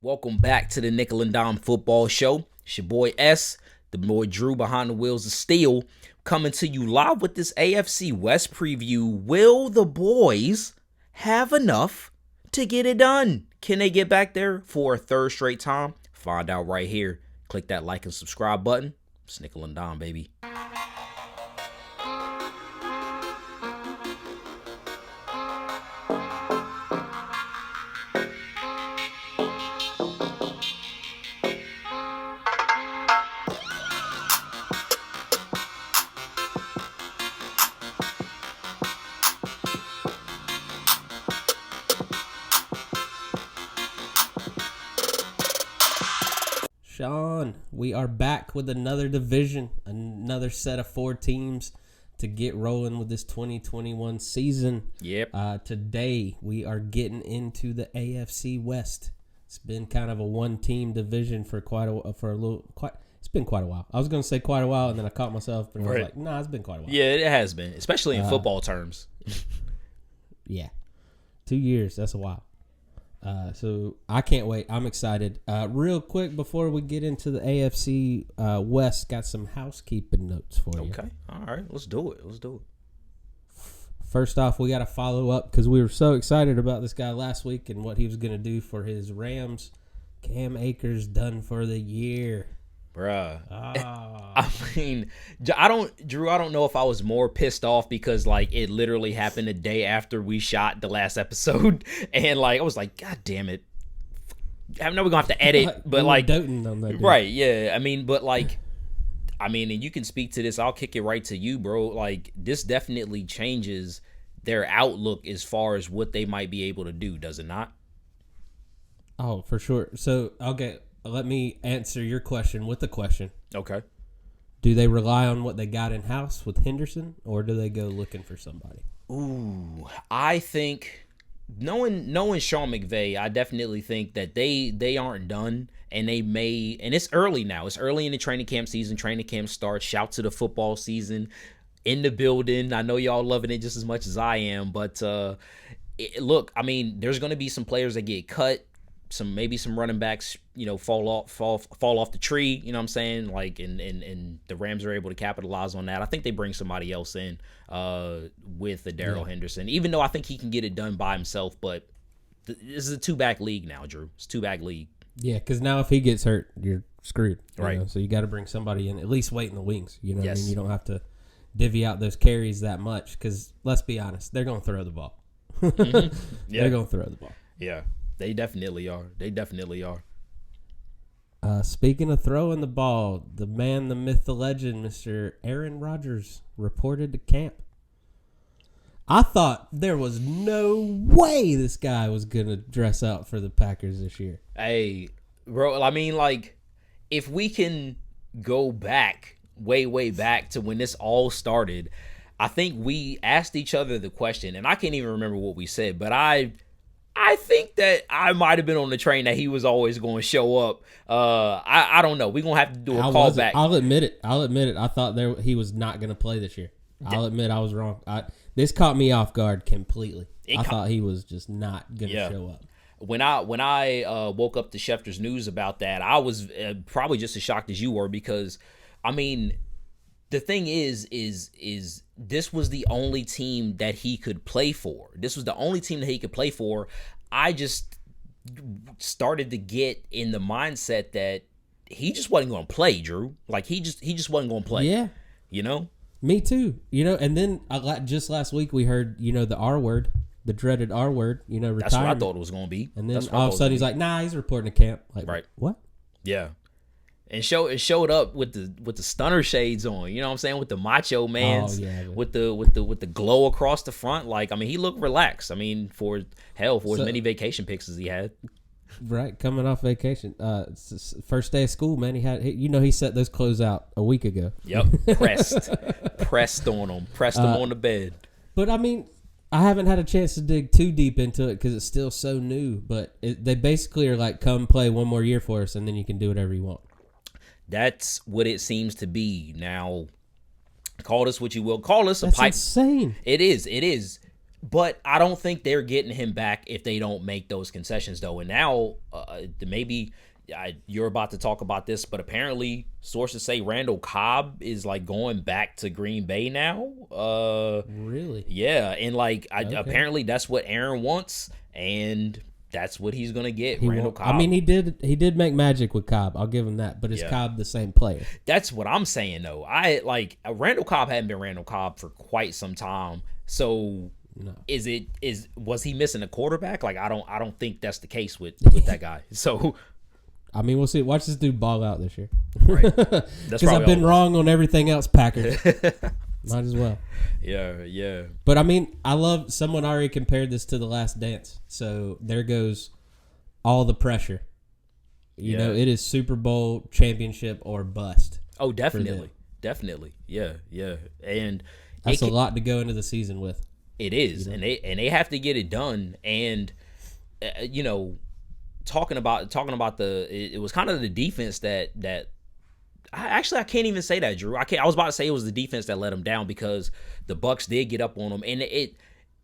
Welcome back to the Nickel and Dime Football Show. It's your boy S, the boy Drew behind the wheels of steel, coming to you live with this AFC West preview. Will the boys have enough to get it done? Can they get back there for a third straight time? Find out right here. Click that like and subscribe button. It's Nickel and Dime, baby. Shawn, we are back with another division, another set of 4 teams to get rolling with this 2021 season. Yep. Today we are getting into the AFC West. It's been kind of a one-team division for it's been quite a while. I was going to say quite a while, and then I caught myself, and I was like, nah, it's been quite a while. Yeah, it has been, especially in football terms. Yeah, 2 years, that's a while. So I can't wait. I'm excited. Real quick before we get into the AFC West, got some housekeeping notes for you. Okay. All right. Let's do it. First off, we got to follow up because we were so excited about this guy last week and what he was going to do for his Rams. Cam Akers done for the year. Bruh. I mean, Drew, I don't know if I was more pissed off because, like, it literally happened the day after we shot the last episode. And, like, I was like, God damn it. I know we're going to have to edit, but, like, doting on that, right, yeah. I mean, but, like, and you can speak to this. I'll kick it right to you, bro. Like, this definitely changes their outlook as far as what they might be able to do, does it not? Oh, for sure. So, okay. Let me answer your question with a question. Okay. Do they rely on what they got in-house with Henderson, or do they go looking for somebody? Ooh, I think knowing Sean McVay, I definitely think that they aren't done, and they may. And it's early now. It's early in the training camp season. Training camp starts. Shout to the football season in the building. I know y'all loving it just as much as I am, but look, I mean, there's going to be some players that get cut. Maybe some running backs, fall off the tree, you know what I'm saying? Like, and the Rams are able to capitalize on that. I think they bring somebody else in with the Darrell Henderson, even though I think he can get it done by himself. But this is a 2-back league now, Drew. It's a 2-back league. Yeah, because now if he gets hurt, you're screwed. Right. So you got to bring somebody in, at least wait in the wings. You know what I Yes. mean? You don't have to divvy out those carries that much because, let's be honest, they're going to throw the ball. Mm-hmm. Yeah. They're going to throw the ball. Yeah. They definitely are. Speaking of throwing the ball, the man, the myth, the legend, Mr. Aaron Rodgers reported to camp. I thought there was no way this guy was going to dress out for the Packers this year. Hey, bro, I mean, like, if we can go back, way back to when this all started, I think we asked each other the question, and I can't even remember what we said, but I think that I might have been on the train that he was always going to show up. I don't know. We're going to have to do a callback. I'll admit it. I thought he was not going to play this year. I'll admit I was wrong. This caught me off guard completely. I thought he was just not going to show up. When I woke up to Schefter's news about that, I was probably just as shocked as you were because, I mean, the thing is this was the only team that he could play for. This was the only team that he could play for. I just started to get in the mindset that he just wasn't going to play, Drew. Like, he just wasn't going to play. Yeah. You know? Me too. And then just last week we heard, the R word, the dreaded R word, retirement. That's what I thought it was going to be. And then all of a sudden he's like, nah, he's reporting to camp. Like, right. What? Yeah. And it showed up with the stunner shades on, you know what I'm saying, with the macho mans, with the glow across the front. Like, I mean, he looked relaxed. I mean, for as many vacation pics as he had. Right, coming off vacation, it's his first day of school, man. He set those clothes out a week ago. Yep, pressed on them, on the bed. But I mean, I haven't had a chance to dig too deep into it because it's still so new. But they basically are like, come play one more year for us, and then you can do whatever you want. That's what it seems to be. Now, call this what you will. Call this a That's pipe. insane. It is. But I don't think they're getting him back if they don't make those concessions, though. And now, maybe you're about to talk about this, but apparently sources say Randall Cobb is like going back to Green Bay now. Really? Yeah, and like apparently that's what Aaron wants, and that's what he's gonna get. Randall Cobb. I mean, he did make magic with Cobb. I'll give him that. But is Cobb the same player? That's what I'm saying, though. I like Randall Cobb hadn't been Randall Cobb for quite some time, so. No. Was he missing a quarterback? Like I don't think that's the case with that guy. So I mean, we'll see. Watch this dude ball out this year. Right. Because I've been wrong on everything else, Packers. Might as well. Yeah. But I mean, someone already compared this to The Last Dance. So there goes all the pressure. You know, it is Super Bowl championship or bust. Oh, definitely. Yeah. And that's a lot to go into the season with. It is, and they have to get it done. And talking about it was kind of the defense that I can't even say that, Drew. I was about to say it was the defense that let them down because the Bucs did get up on them, and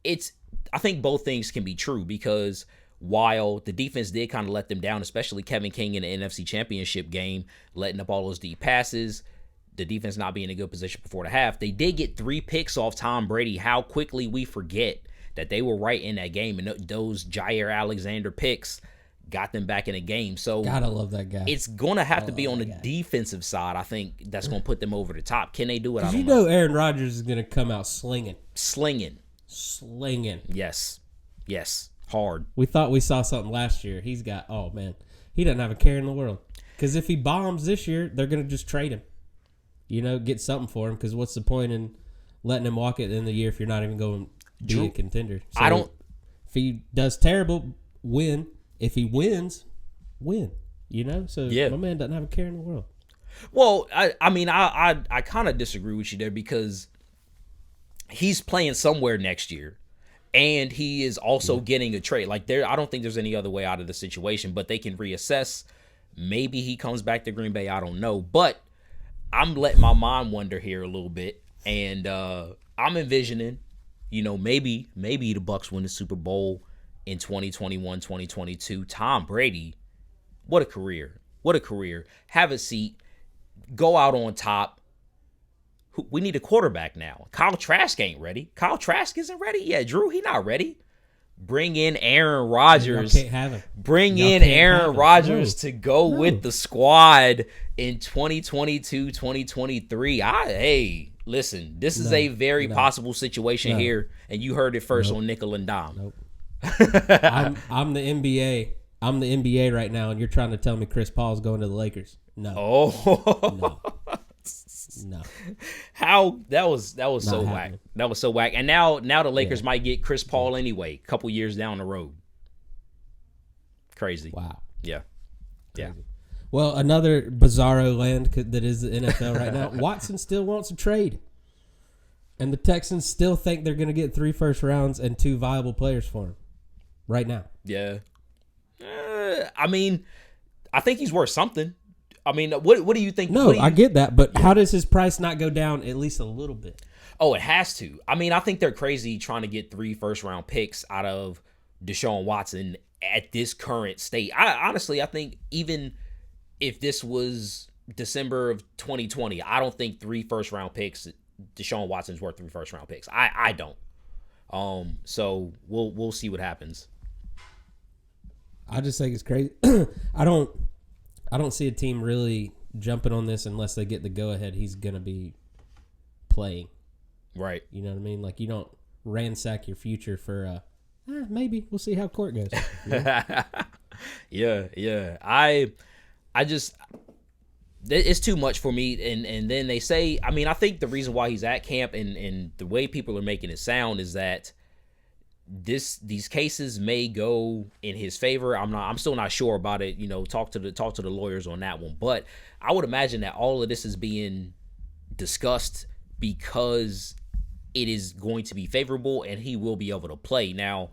it's I think both things can be true because while the defense did kind of let them down, especially Kevin King in the NFC Championship game, letting up all those deep passes. The defense not being in a good position before the half. They did get 3 picks off Tom Brady. How quickly we forget that they were right in that game. And those Jair Alexander picks got them back in the game. So gotta love that guy. It's going to have to be on the defensive side. I think that's going to put them over the top. Can they do it? I don't know. Aaron Rodgers is going to come out slinging. Yes. Hard. We thought we saw something last year. He doesn't have a care in the world. Because if he bombs this year, they're going to just trade him. Get something for him because what's the point in letting him walk at the end of the year if you're not even going to be a contender? So if he does terrible, win. If he wins, win. So my man doesn't have a care in the world. Well, I mean, I kind of disagree with you there because he's playing somewhere next year. And he is also getting a trade. Like I don't think there's any other way out of the situation, but they can reassess. Maybe he comes back to Green Bay. I don't know. But I'm letting my mind wander here a little bit, and I'm envisioning, maybe the Bucs win the Super Bowl in 2021, 2022. Tom Brady, what a career. Have a seat, go out on top. We need a quarterback now. Kyle Trask ain't ready. Kyle Trask isn't ready. Yeah, Drew, he not ready. Bring in Aaron Rodgers. Y'all can't have him. Bring in Aaron Rodgers to go with the squad in 2022, 2023. Hey, listen, this is a very possible situation here, and you heard it first on Nickel and Dime. Nope. I'm the NBA. I'm the NBA right now, and you're trying to tell me Chris Paul's going to the Lakers? No. Oh. No. How that was so whack. That was so whack. And now the Lakers might get Chris Paul anyway, a couple years down the road. Crazy. Wow. Yeah. Crazy. Yeah. Well, another bizarro land that is the NFL right now. Watson still wants a trade. And the Texans still think they're going to get 3 first rounds and 2 viable players for him right now. Yeah. I mean, I think he's worth something. I mean, what do you think? No, I get that, but how does his price not go down at least a little bit? Oh, it has to. I mean, I think they're crazy trying to get 3 first-round picks out of Deshaun Watson at this current state. I think even if this was December of 2020, I don't think 3 first-round picks, Deshaun Watson's worth 3 first-round picks. I don't. So we'll see what happens. I just think it's crazy. I don't see a team really jumping on this unless they get the go-ahead he's going to be playing. Right. You know what I mean? Like, you don't ransack your future for, maybe. We'll see how court goes. Yeah. I just, it's too much for me. And then they say, I mean, I think the reason why he's at camp and the way people are making it sound is that these cases may go in his favor. I'm still not sure about it. Talk to the lawyers on that one. But I would imagine that all of this is being discussed because it is going to be favorable and he will be able to play. Now,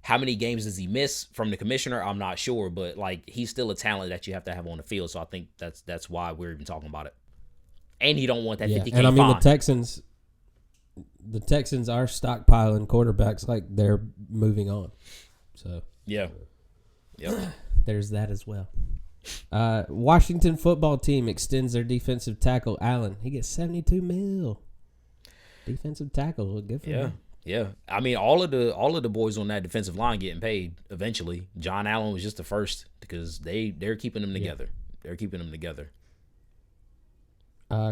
how many games does he miss from the commissioner? I'm not sure, but like he's still a talent that you have to have on the field. So I think that's why we're even talking about it. And he don't want that 50K and I mean fine. the Texans. the Texans are stockpiling quarterbacks like they're moving on. So yeah. Yep. There's that as well. Washington football team extends their defensive tackle Allen. He gets $72 million. Defensive tackle, good for him. Yeah. I mean, all of the boys on that defensive line getting paid eventually. John Allen was just the first because they're keeping them together. Yeah. They're keeping them together.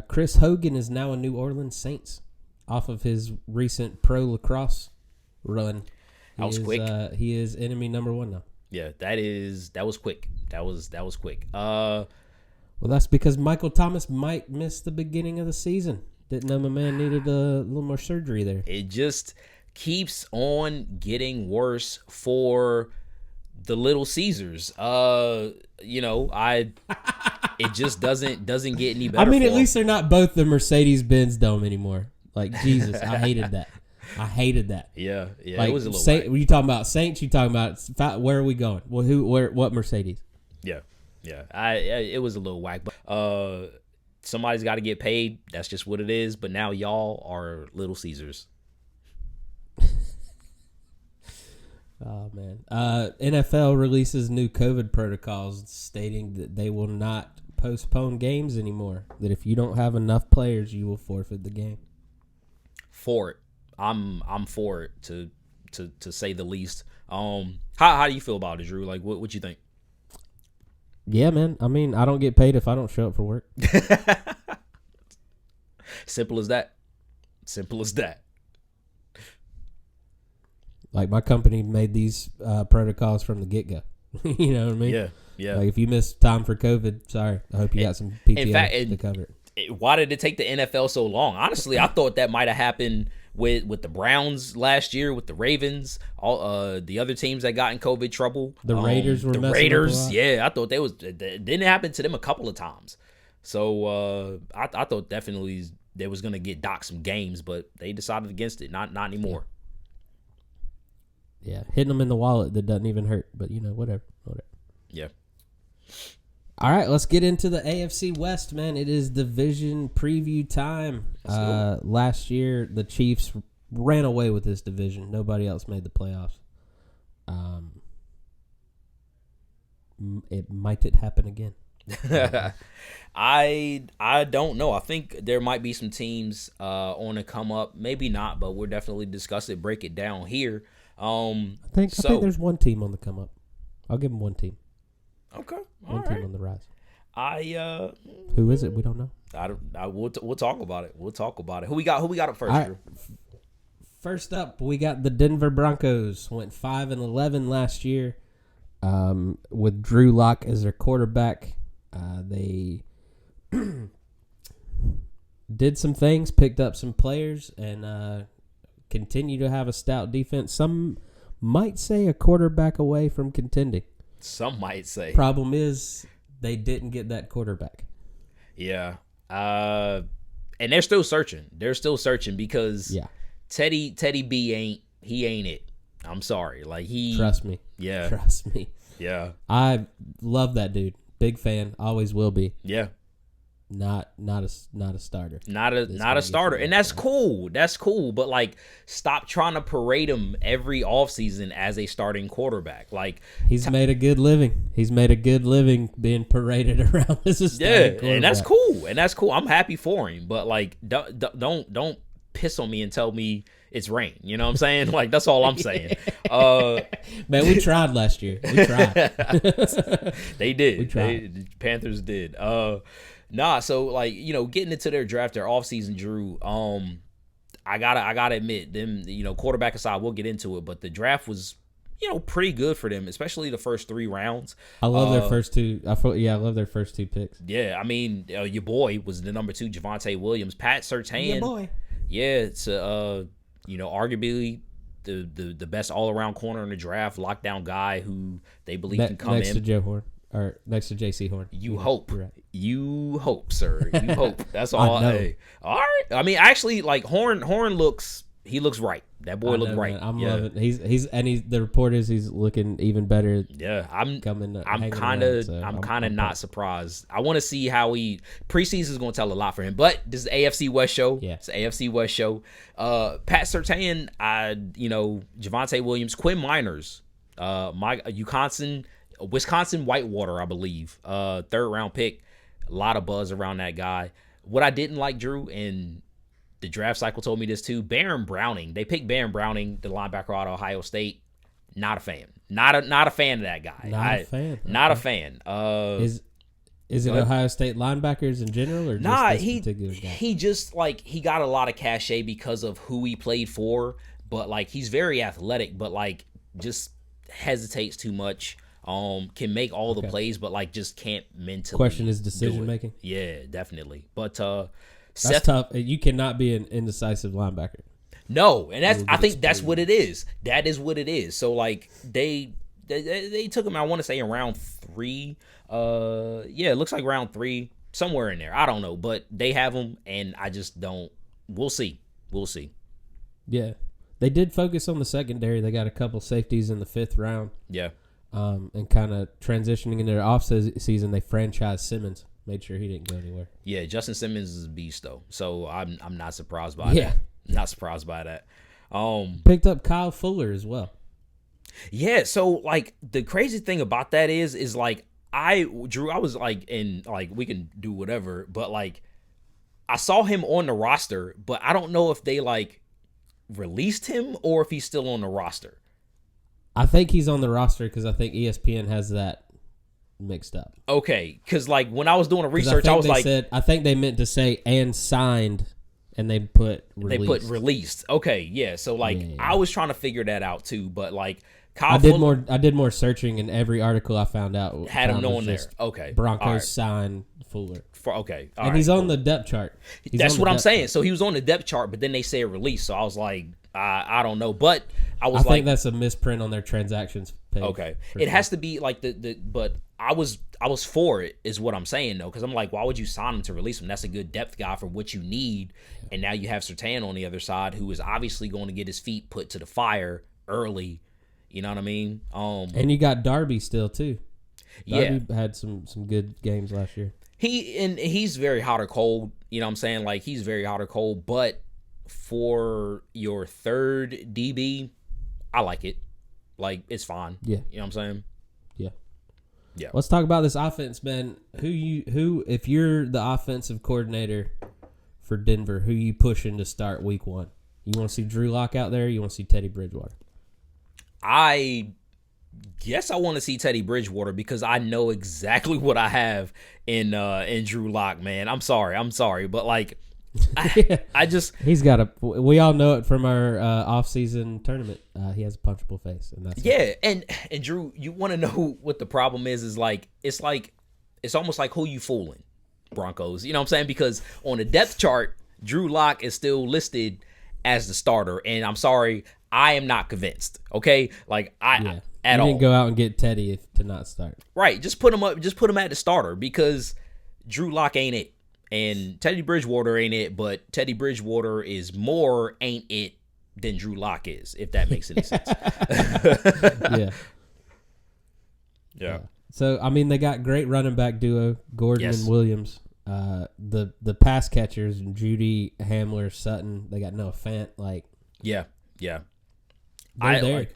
Chris Hogan is now a New Orleans Saints off of his recent pro lacrosse run. That was quick. He is enemy number 1 now. Yeah, that was quick. That was quick. Well, that's because Michael Thomas might miss the beginning of the season. Didn't know my man needed a little more surgery there. It just keeps on getting worse for the Little Caesars. It just doesn't get any better. I mean, at least they're not both the Mercedes-Benz Dome anymore. Like, Jesus, I hated that. Yeah, like, it was a little. Were you talking about Saints? You talking about where are we going? Well, what Mercedes? Yeah. It was a little whack, but somebody's got to get paid. That's just what it is. But now y'all are Little Caesars. Oh man. NFL releases new COVID protocols stating that they will not postpone games anymore. That if you don't have enough players, you will forfeit the game. For it. I'm for it to say the least. How do you feel about it, Drew? Like what you think? Yeah, man. I mean, I don't get paid if I don't show up for work. Simple as that. Like my company made these protocols from the get go. You know what I mean? Yeah. Like if you missed time for COVID, sorry. I hope you got some PTO to cover it. Why did it take the NFL so long? Honestly, I thought that might have happened with the Browns last year, with the Ravens, all the other teams that got in COVID trouble. The Raiders were the messing Raiders. Up a lot. Yeah, I thought it didn't happen to them a couple of times. So I thought definitely they was gonna get docked some games, but they decided against it. Not anymore. Yeah, hitting them in the wallet that doesn't even hurt, but whatever. Yeah. All right, let's get into the AFC West, man. It is division preview time. Last year, the Chiefs ran away with this division. Nobody else made the playoffs. It might happen again. I don't know. I think there might be some teams on the come up. Maybe not, but we'll definitely discuss it, break it down here. I think there's one team on the come up. I'll give them one team. Okay. One team on the rise. Who is it? We don't know. We'll talk about it. Who we got up first, Drew? First up, we got the Denver Broncos. Went 5-11 last year. With Drew Lock as their quarterback. They did some things, picked up some players, and continue to have a stout defense. Some might say a quarterback away from contending. Some might say. Problem is they didn't get that quarterback. Yeah. And they're still searching. Because Teddy B ain't it. I'm sorry. Like Trust me. Yeah. Trust me. Yeah. I love that dude. Big fan. Always will be. Yeah. Not a starter. Not a starter. And that's cool. But like, stop trying to parade him every offseason as a starting quarterback. Like he's made a good living. He's made a good living being paraded around as a starting quarterback. And that's cool. I'm happy for him. But like, don't piss on me and tell me it's rain. You know what I'm saying? Like, that's all I'm saying. Man, we tried last year. We tried. They did. We tried. The Panthers did. So like, getting into their draft, their offseason, Drew, I gotta admit, them, quarterback aside, we'll get into it, but the draft was, pretty good for them, especially the first 3 rounds. I love their first two. I love their first 2 picks. Yeah, I mean, your boy was the number 2, Javonte Williams. Pat Surtain. Your boy. Yeah, it's arguably the best all around corner in the draft, lockdown guy who they believe can come next in. To Joe Horn. Or next to J.C. Horn. You hope. Right. You hope, sir. You hope. That's all. Hey. All right. I mean, actually, like Horn looks he looks right. That boy looked right. Man. I'm loving. The report is he's looking even better. Yeah, I'm kind of not pumped. surprised. I want to see how preseason is going to tell a lot for him. But this is AFC West show. Yeah, it's an AFC West show. Pat Surtain, Javonte Williams, Quinn Miners, Wisconsin Whitewater, I believe, 3rd round pick. A lot of buzz around that guy. What I didn't like, Drew, and the draft cycle told me this too. Baron Browning. They picked Baron Browning, the linebacker out of Ohio State. Not a fan. Not a fan of that guy. Not a fan. Is it Ohio State linebackers in general, or just this particular guy? He just he got a lot of cachet because of who he played for, but he's very athletic, but just hesitates too much. Can make all the plays, but just can't mentally. Question is decision making. Yeah, definitely. But that's tough. You cannot be an indecisive linebacker. No, and I think that's what it is. That is what it is. So they took him, I want to say in round 3. It looks like round 3, somewhere in there. I don't know, but they have him, and I just don't. We'll see. Yeah, they did focus on the secondary. They got a couple safeties in the 5th round. Yeah. And kind of transitioning into their off season, they franchised Simmons. Made sure he didn't go anywhere. Yeah, Justin Simmons is a beast though, so I'm not surprised by that. Not surprised by that. Picked up Kyle Fuller as well. Yeah, so the crazy thing about that is Drew, I was we can do whatever, but I saw him on the roster, but I don't know if they released him or if he's still on the roster. I think he's on the roster because I think ESPN has that mixed up. Okay, because when I was doing a research, I was I think they meant to say and signed, and they put released. They put released. Okay, yeah. So I was trying to figure that out too, but Kyle I did more searching, and every article I found out had him on there. Okay, Broncos signed Fuller. Okay, and he's on the depth chart. That's what I'm saying. So he was on the depth chart, but then they say release. So I was I don't know, but I think that's a misprint on their transactions page. Okay, it has to be but I was for it, is what I'm saying though, because I'm why would you sign him to release him? That's a good depth guy for what you need, and now you have Surtain on the other side, who is obviously going to get his feet put to the fire early. You know what I mean? And you got Darby still too. Darby had some good games last year. He's very hot or cold. You know what I'm saying? He's very hot or cold, but for your 3rd DB, I like it. It's fine. Yeah. You know what I'm saying? Yeah. Let's talk about this offense, man. Who if you're the offensive coordinator for Denver, who you pushing to start week 1? You want to see Drew Lock out there, or you want to see Teddy Bridgewater? I guess I want to see Teddy Bridgewater because I know exactly what I have in Drew Lock, man. I'm sorry, but I just we all know it from our off-season tournament. He has a punchable face, and that's and Drew, you want to know what the problem is it's almost like who you fooling, Broncos. You know what I'm saying? Because on the depth chart, Drew Lock is still listed as the starter, and I'm sorry, I am not convinced. Okay, at all. You didn't go out and get Teddy to not start. Right, just put him up. Just put him at the starter because Drew Lock ain't it. And Teddy Bridgewater ain't it, but Teddy Bridgewater is more ain't it than Drew Lock is, if that makes any sense. Yeah. So, they got great running back duo, Gordon and Williams. The pass catchers, Judy, Hamler, Sutton, they got Noah Fant. Yeah. They're there.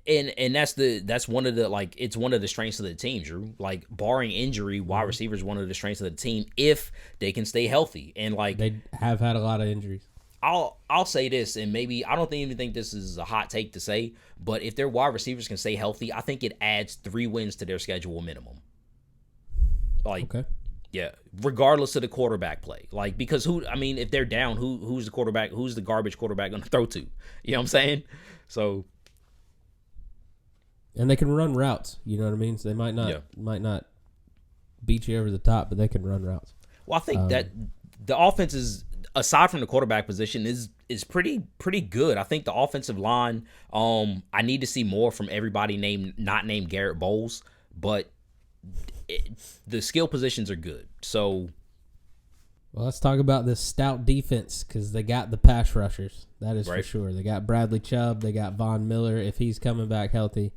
And that's one of the it's one of the strengths of the team, Drew. Barring injury, wide receiver is one of the strengths of the team if they can stay healthy. And they have had a lot of injuries. I'll say this, and maybe I don't even think this is a hot take to say, but if their wide receivers can stay healthy, I think it adds 3 wins to their schedule minimum. Okay. Yeah, regardless of the quarterback play. Because if they're down, who's the quarterback? Who's the garbage quarterback going to throw to? You know what I'm saying? So. And they can run routes. You know what I mean? So they might not beat you over the top, but they can run routes. Well, I think that the offense is, aside from the quarterback position, is pretty good. I think the offensive line, I need to see more from everybody not named Garrett Bowles, but the skill positions are good. So Well, let's talk about this stout defense because they got the pass rushers. That is for Right. sure. They got Bradley Chubb. They got Von Miller if he's coming back healthy.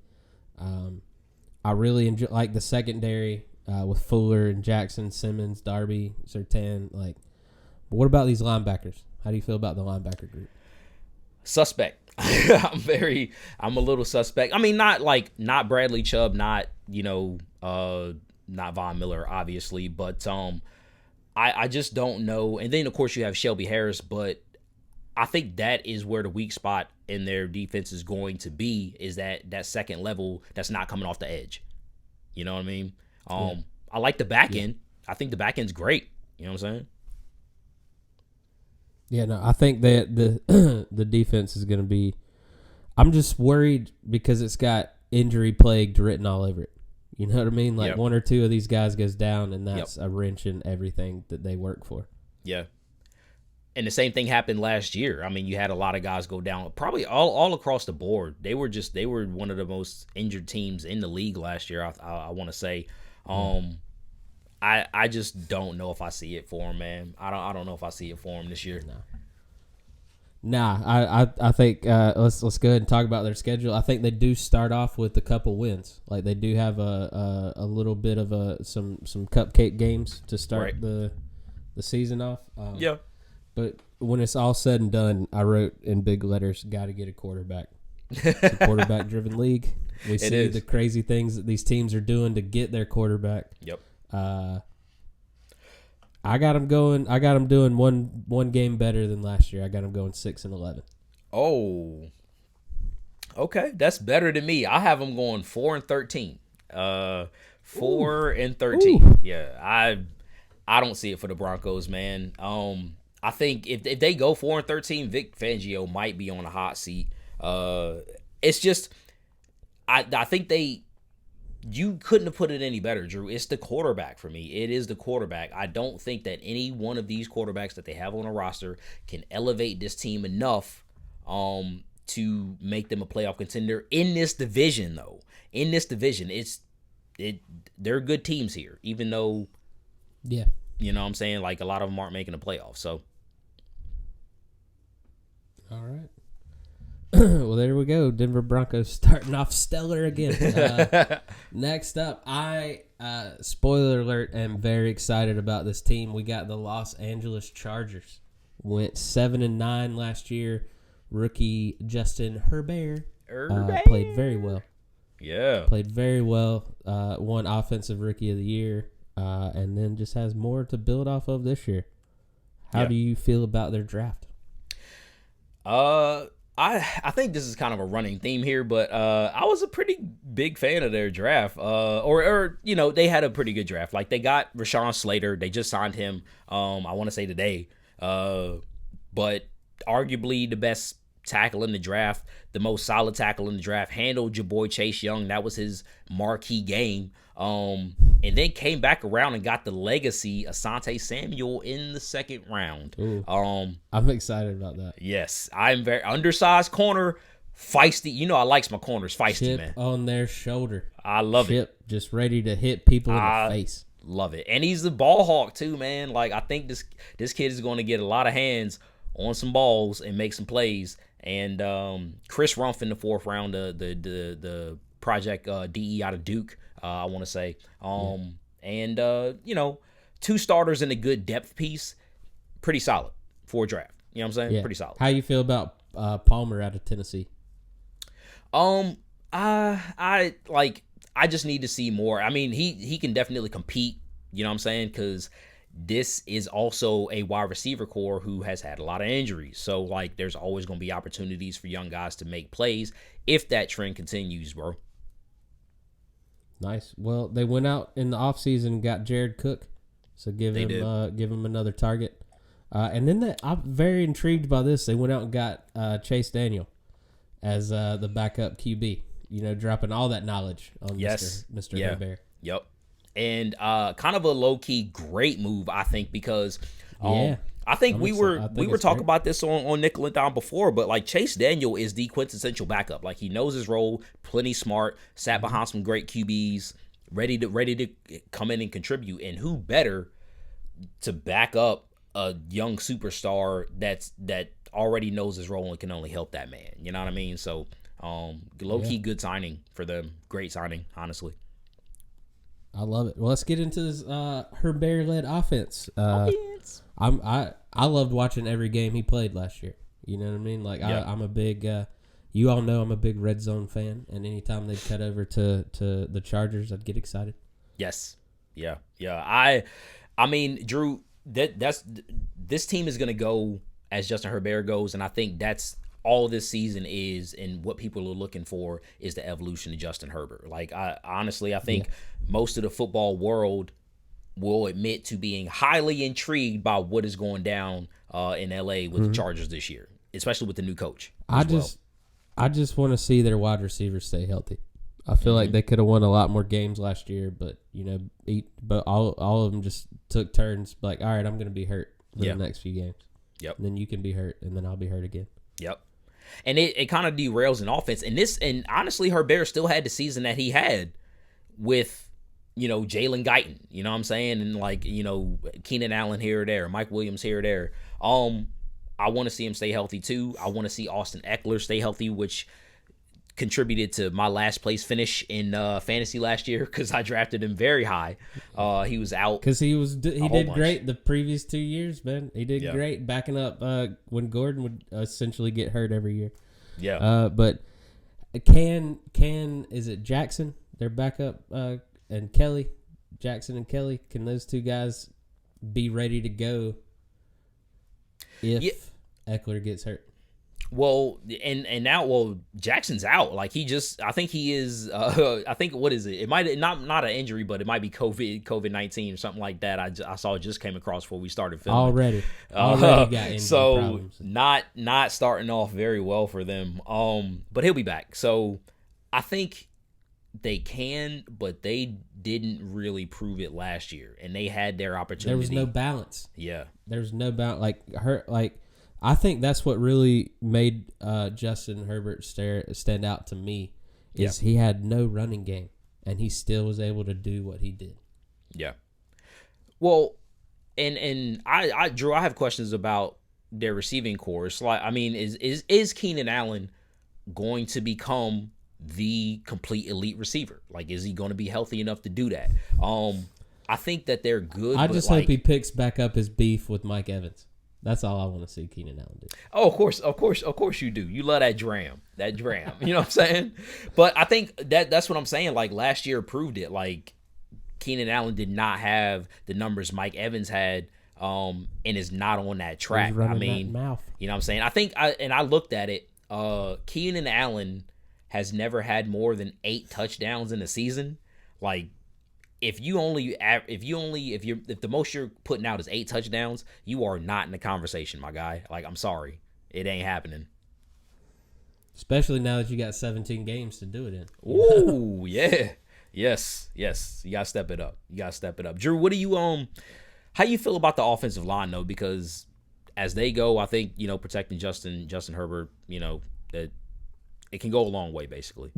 I really enjoy like the secondary with Fuller and Jackson, Simmons, Darby, Surtain. Like, but what about these linebackers? How do you feel about the linebacker group? Suspect. I'm a little suspect. I mean, not Bradley Chubb, not not Von Miller, obviously, but I just don't know. And then of course you have Shelby Harris, but I think that is where the weak spot in their defense is going to be, is that second level that's not coming off the edge. You know what I mean? I like the back end. I think the back end's great. You know what I'm saying? Yeah, no, I think that the the defense is going to be. I'm just worried because it's got injury plagued written all over it. You know what I mean? Like one or two of these guys goes down, and that's a wrench in everything that they work for. Yeah. And the same thing happened last year. I mean, you had a lot of guys go down, probably all across the board. They were one of the most injured teams in the league last year. I want to say, I just don't know if I see it for him, man. I don't know if I see it for him this year. Nah, I think let's go ahead and talk about their schedule. I think they do start off with a couple wins. Like they do have a little bit of some cupcake games to start the season off. Yeah. But when it's all said and done, I wrote in big letters, got to get a quarterback. It's a quarterback-driven league. We see the crazy things that these teams are doing to get their quarterback. Yep. I got them going. I got them doing one game better than last year. I got them going 6-11. Oh, okay, that's better than me. I have them going 4-13. 4-13. Ooh. Yeah, I don't see it for the Broncos, man. I think if they go 4-13, Vic Fangio might be on a hot seat. It's just I think you couldn't have put it any better, Drew. It's the quarterback for me. It is the quarterback. I don't think that any one of these quarterbacks that they have on a roster can elevate this team enough to make them a playoff contender in this division, though. In this division, they're good teams here, even though, yeah, you know what I'm saying? Like, a lot of them aren't making the playoffs, so. All right. Well, there we go. Denver Broncos starting off stellar again. Next up, spoiler alert, am very excited about this team. We got the Los Angeles Chargers. Went 7-9 last year. Rookie Justin Herbert played very well. Yeah. Played very well. Won Offensive Rookie of the Year. And then just has more to build off of this year. How do you feel about their draft? I think this is kind of a running theme here, but I was a pretty big fan of their draft. Or they had a pretty good draft. Like, they got Rashawn Slater. They just signed him, I want to say today. But arguably the best tackle in the draft, the most solid tackle in the draft, handled your boy Chase Young. That was his marquee game. And then came back around and got the legacy Asante Samuel in the second round. Ooh, I'm excited about that. Yes, I'm very undersized corner, feisty. You know I likes my corners feisty, Chip man. on their shoulder. I love Chip just ready to hit people in the face. Love it. And he's the ball hawk too, man. Like, I think this kid is going to get a lot of hands on some balls and make some plays. And Chris Rumph in the fourth round, the project DE out of Duke, I want to say. And two starters and a good depth piece, pretty solid for a draft. You know what I'm saying? Yeah. Pretty solid. How you feel about Palmer out of Tennessee? I just need to see more. I mean, he can definitely compete, you know what I'm saying? Because this is also a wide receiver core who has had a lot of injuries. So, like, there's always going to be opportunities for young guys to make plays if that trend continues, bro. Nice. Well, they went out in the offseason and got Jared Cook. So give him another target. And then I'm very intrigued by this. They went out and got Chase Daniel as the backup QB. You know, dropping all that knowledge on Mr. Herbert. Yep. And kind of a low-key great move, I think, because I think we were talking about this on Nickel and Dime before, but like Chase Daniel is the quintessential backup. Like, he knows his role, plenty smart, sat behind some great QBs, ready to come in and contribute. And who better to back up a young superstar that already knows his role and can only help that man. You know what I mean? So, low key good signing for them. Great signing, honestly. I love it. Well, let's get into this Herbert-led offense. I loved watching every game he played last year. You know what I mean? Like I'm a big. You all know I'm a big red zone fan, and anytime they cut over to the Chargers, I'd get excited. Yes. Yeah. I mean, Drew, this team is gonna go as Justin Herbert goes, and I think that's all this season is, and what people are looking for is the evolution of Justin Herbert. Like, I think most of the football world will admit to being highly intrigued by what is going down in LA with the Chargers this year, especially with the new coach. I just want to see their wide receivers stay healthy. I feel like they could have won a lot more games last year, but all of them just took turns. Like, all right, I'm going to be hurt for the next few games. Yep. And then you can be hurt, and then I'll be hurt again. Yep. And it kind of derails an offense. And honestly, Herbert still had the season that he had with, Jalen Guyton. You know what I'm saying? And Keenan Allen here or there, Mike Williams here or there. I want to see him stay healthy too. I want to see Austin Eckler stay healthy, which contributed to my last place finish in fantasy last year because I drafted him very high. He was out because he did great the previous 2 years, man. He did great backing up when Gordon would essentially get hurt every year. Yeah. But is it Jackson? Their backup and Kelly, Jackson and Kelly. Can those two guys be ready to go if Eckler gets hurt? Well, and now, Jackson's out. Like I think he is. I think what is it? It might not an injury, but it might be COVID-19 or something like that. I saw it just came across before we started filming. Already got injury so problems. not starting off very well for them. But he'll be back. So I think they can, but they didn't really prove it last year, and they had their opportunity. There was no balance. Yeah, there's no balance. I think that's what really made Justin Herbert stand out to me is he had no running game, and he still was able to do what he did. Yeah. Well, and I Drew, I have questions about their receiving corps. Like, I mean, is Keenan Allen going to become the complete elite receiver? Like, is he going to be healthy enough to do that? I think that they're good. I just hope he picks back up his beef with Mike Evans. That's all I want to see Keenan Allen do. Oh, of course you do. You love that dram. You know what I'm saying? But I think that's what I'm saying. Like, last year proved it. Like, Keenan Allen did not have the numbers Mike Evans had, and is not on that track. I mean, mouth. You know what I'm saying? I think I looked at it. Keenan Allen has never had more than 8 touchdowns in a season. Like, if the most you're putting out is 8 touchdowns, you are not in the conversation, my guy. Like, I'm sorry, it ain't happening. Especially now that you got 17 games to do it in. Ooh, yeah, yes. You gotta step it up. Drew, what do you how you feel about the offensive line though? Because as they go, I think protecting Justin Herbert, that it can go a long way, basically.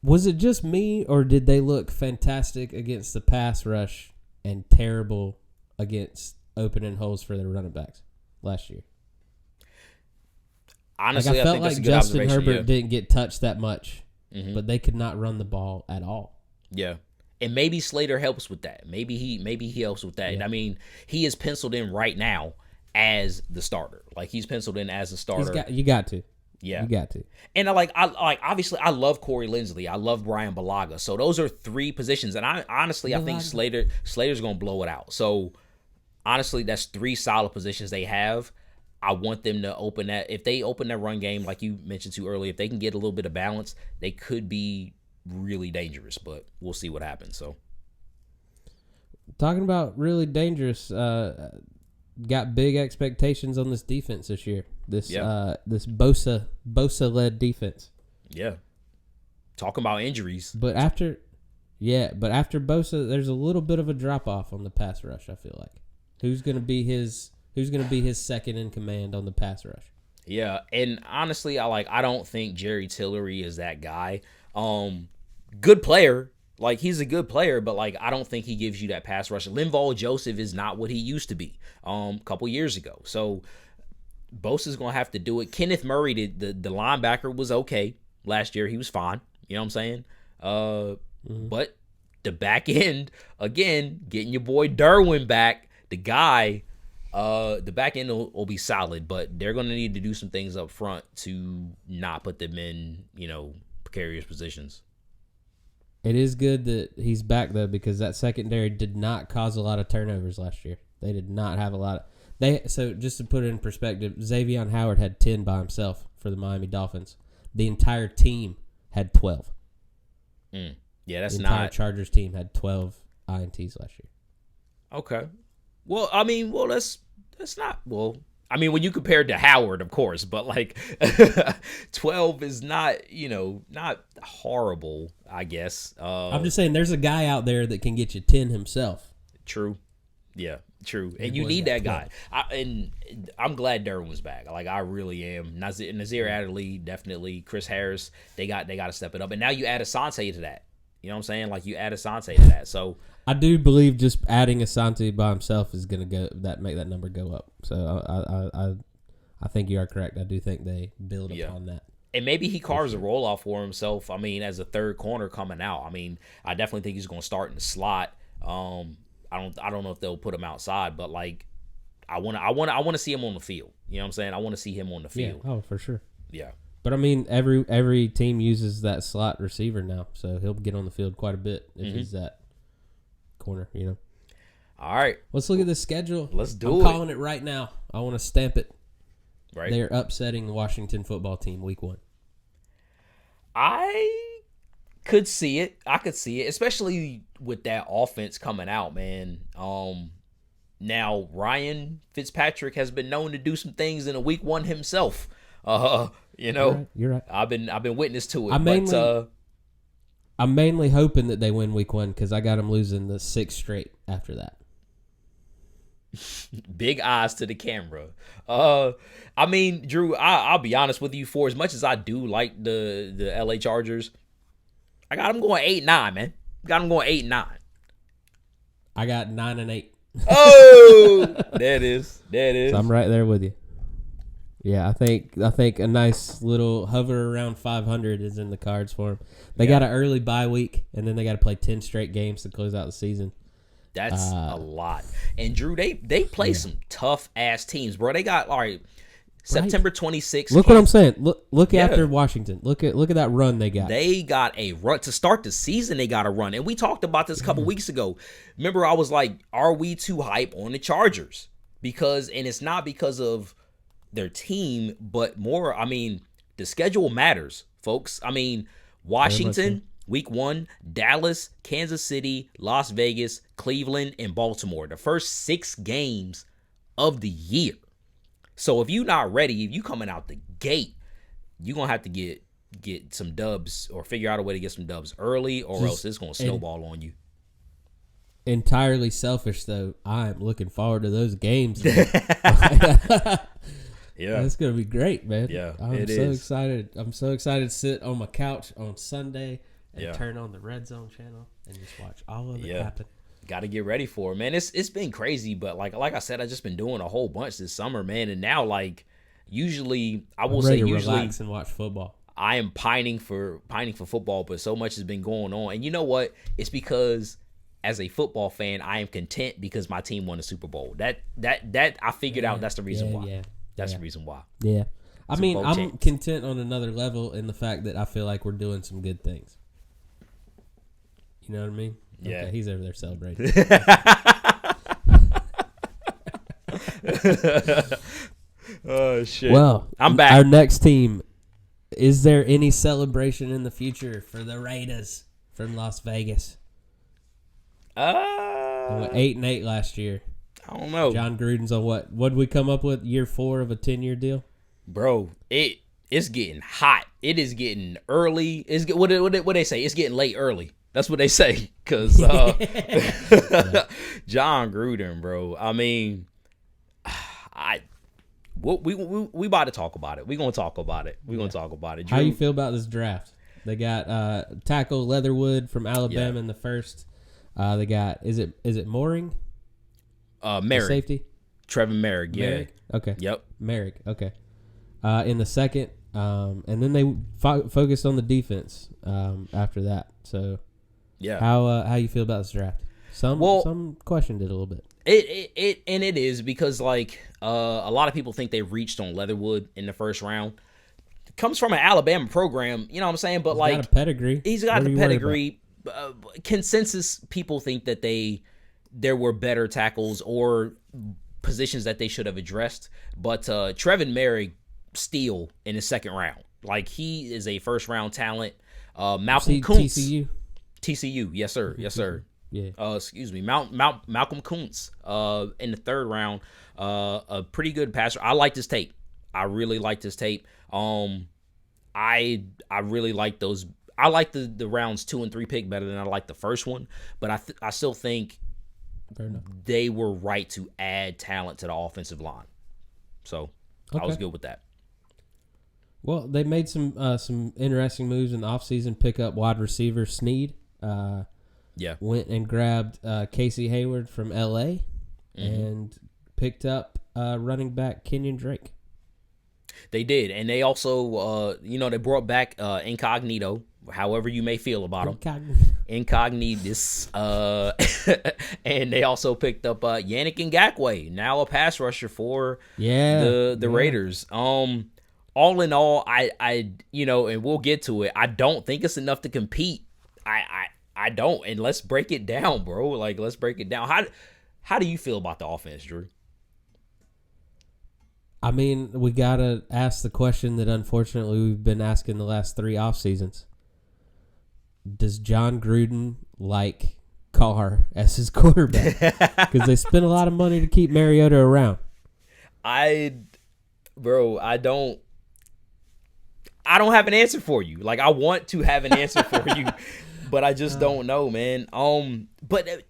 Was it just me, or did they look fantastic against the pass rush and terrible against opening holes for their running backs last year? Honestly, I felt think that's like a good Justin Herbert yeah. didn't get touched that much, but they could not run the ball at all. Yeah. And maybe Slater helps with that. Maybe he helps with that. Yeah. I mean, he is penciled in right now as the starter. Like, he's penciled in as a starter. You got to. Yeah, you got to. And I obviously I love Corey Linsley. I love Brian Balaga. So those are 3 positions, and I think Slater's gonna blow it out. So honestly, that's 3 solid positions they have. I want them to open that. If they open that run game, like you mentioned too early, if they can get a little bit of balance, they could be really dangerous. But we'll see what happens. So talking about really dangerous. Got big expectations on this defense this year. This Bosa-led defense. Yeah. Talking about injuries. But after Bosa, there's a little bit of a drop off on the pass rush, I feel like. Who's gonna be his second in command on the pass rush? Yeah, and honestly, I don't think Jerry Tillery is that guy. Good player, Like, he's a good player, but like I don't think he gives you that pass rush. Linval Joseph is not what he used to be a couple years ago. So Bosa's gonna have to do it. Kenneth Murray, the linebacker, was okay last year. He was fine. You know what I'm saying? But the back end, again, getting your boy Derwin back, the guy, the back end will be solid, but they're gonna need to do some things up front to not put them in, precarious positions. It is good that he's back, though, because that secondary did not cause a lot of turnovers last year. They did not have a lot of... So, just to put it in perspective, Xavier Howard had 10 by himself for the Miami Dolphins. The entire team had 12. Yeah, that's the not... The entire Chargers team had 12 INTs last year. Okay. Well, I mean, that's not... Well... I mean, when you compare it to Howard, of course, but like 12 is not, not horrible, I guess. I'm just saying there's a guy out there that can get you 10 himself. True. Yeah, true. And you need that guy. And I'm glad Derwin's back. Like, I really am. Nazir Adderley, definitely. Chris Harris, they got to step it up. And now you add Asante to that. You know what I'm saying? Like, you add Asante to that. So I do believe just adding Asante by himself is going to make that number go up. So I think you are correct. I do think they build upon that. And maybe he carves a roll off for himself. I mean, as a third corner coming out. I mean, I definitely think he's going to start in the slot. I don't know if they'll put him outside, but like I want to see him on the field. You know what I'm saying? I want to see him on the field. Yeah. Oh, for sure. Yeah. But I mean, every team uses that slot receiver now, so he'll get on the field quite a bit if he's that corner, All right. Let's look at the schedule. Let's do I'm it. calling it right now. I want to stamp it. Right. They're upsetting the Washington football team week 1. I could see it. Especially with that offense coming out, man. Now Ryan Fitzpatrick has been known to do some things in a week 1 himself. You're right. I've been witness to it. I'm mainly hoping that they win week 1 because I got them losing the 6th straight after that. Big eyes to the camera. I mean, Drew, I'll be honest with you. For as much as I do like the LA Chargers, I got them going 8-9, man. Got them going 8-9. I got 9-8. Oh, there it is. So I'm right there with you. Yeah, I think a nice little hover around 500 is in the cards for them. They got an early bye week, and then they got to play 10 straight games to close out the season. That's a lot. And Drew, they play some tough ass teams, bro. They got September 26th. Look what I'm saying. Look after Washington. Look at that run they got. They got a run to start the season. They got a run, and we talked about this a couple weeks ago. Remember, I was like, "Are we too hype on the Chargers?" And it's not because of their team, but more, I mean, the schedule matters, folks. I mean, Washington, week 1, Dallas, Kansas City, Las Vegas, Cleveland, and Baltimore. The first 6 games of the year. So if you're not ready, if you coming out the gate, you're going to have to get some dubs or figure out a way to get some dubs early or else it's going to snowball on you. Entirely selfish, though. I'm looking forward to those games. Yeah, it's gonna be great, man. Yeah, I'm so excited. I'm so excited to sit on my couch on Sunday and turn on the Red Zone channel and just watch all of it happen. Got to get ready for it, man. It's been crazy, but like I said, I just been doing a whole bunch this summer, man. And now, usually relax and watch football. I am pining for football, but so much has been going on. And you know what? It's because as a football fan, I am content because my team won the Super Bowl. That I figured out. That's the reason why. Yeah. That's the reason why. Yeah. I mean, I'm content on another level in the fact that I feel like we're doing some good things. You know what I mean? Yeah. Okay, he's over there celebrating. Oh, shit. Well, I'm back. Our next team, is there any celebration in the future for the Raiders from Las Vegas? They went 8-8 last year. I don't know. John Gruden's on what did we come up with? Year 4 of a 10-year deal? Bro, it's getting hot. It is getting early. What they say? It's getting late early. That's what they say. Because John Gruden, bro. I mean, we about to talk about it. We're going to talk about it. We're going to talk about it. Drew, how you feel about this draft? They got tackle Leatherwood from Alabama in the first. They got is it Mooring? Merrick. Safety. Trevin Merrick. Yeah. Merrick? Okay. Yep. Merrick. Okay. In the second, and then they focused on the defense after that. So, yeah. How you feel about this draft? Some questioned it a little bit. It is because like a lot of people think they reached on Leatherwood in the first round. It comes from an Alabama program, you know what I'm saying? But He's like got a pedigree. He's got a pedigree. Consensus people think that there were better tackles or positions that they should have addressed. But Trevin Merrick steal in the second round. Like he is a first round talent. Malcolm Kuntz. TCU, yes sir, yes sir. Yeah. Excuse me, Malcolm Kuntz. In the third round, a pretty good passer. I like this tape. I really like this tape. I really like those. I like the rounds 2 and 3 pick better than I like the first one, but I still think they were right to add talent to the offensive line. So I was good with that. Well, they made some interesting moves in the offseason. Pick up wide receiver Snead. Went and grabbed Casey Hayward from L.A. And picked up running back Kenyon Drake. They did, and they also, they brought back Incognito. However you may feel about him, Incognitus, and they also picked up Yannick Ngakoue, now a pass rusher for the Raiders. All in all, I and we'll get to it. I don't think it's enough to compete. I don't, and let's break it down, bro. Like let's break it down. How do you feel about the offense, Drew? I mean, we gotta ask the question that unfortunately we've been asking the last 3 off seasons. Does John Gruden like Carr as his quarterback? Because they spent a lot of money to keep Mariota around. I don't have an answer for you. Like I want to have an answer for you, but I just don't know, man. But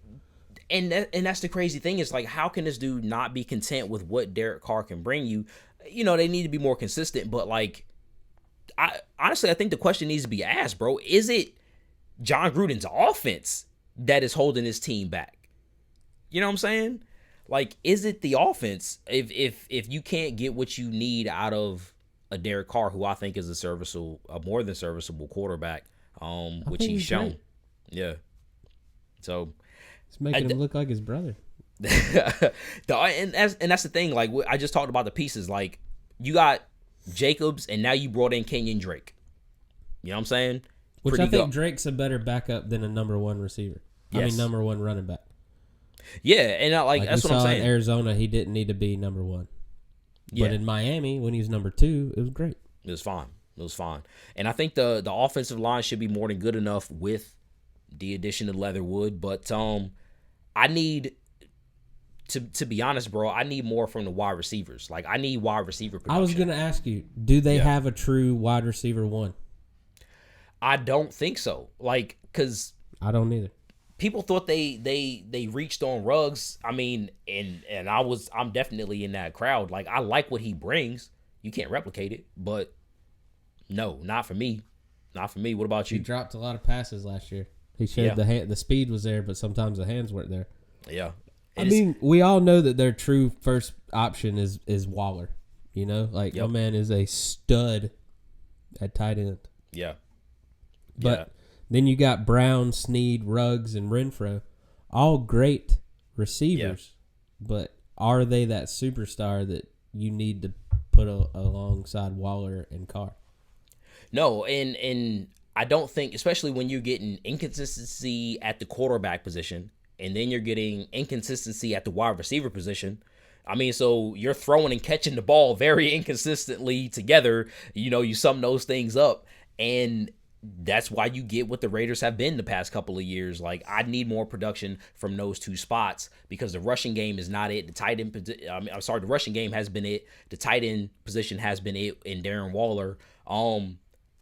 that's the crazy thing is like, how can this dude not be content with what Derek Carr can bring you? They need to be more consistent. But like, I think the question needs to be asked, bro. Is it John Gruden's offense that is holding his team back? You know what I'm saying? Like, is it the offense? If you can't get what you need out of a Derek Carr, who I think is a more than serviceable quarterback, which he's shown. Great. Yeah. So it's making him look like his brother. and that's the thing. Like I just talked about the pieces. Like you got Jacobs, and now you brought in Kenyon Drake. You know what I'm saying? Which I think Drake's a better backup than a number 1 receiver. Yes. I mean, number 1 running back. Yeah, and that's what I'm saying. In Arizona, he didn't need to be number 1. Yeah. But in Miami, when he was number 2, it was great. It was fine. And I think the offensive line should be more than good enough with the addition of Leatherwood. But I need to be honest, bro. I need more from the wide receivers. Like I need wide receiver production. I was gonna ask you, do they have a true wide receiver 1? I don't think so. Like, cause I don't either. People thought they reached on Ruggs. I mean, and I'm definitely in that crowd. Like I like what he brings. You can't replicate it, but no, not for me. Not for me. What about you? He dropped a lot of passes last year. He showed the speed was there, but sometimes the hands weren't there. Yeah. I mean, we all know that their true first option is Waller. My man is a stud at tight end. Yeah. But then you got Brown, Snead, Ruggs, and Renfro, all great receivers. Yeah. But are they that superstar that you need to put alongside Waller and Carr? No, and I don't think, especially when you're getting inconsistency at the quarterback position, and then you're getting inconsistency at the wide receiver position. I mean, so you're throwing and catching the ball very inconsistently together. You sum those things up, and that's why you get what the Raiders have been the past couple of years. Like, I need more production from those 2 spots because the rushing game is not it. The rushing game has been it. The tight end position has been it in Darren Waller.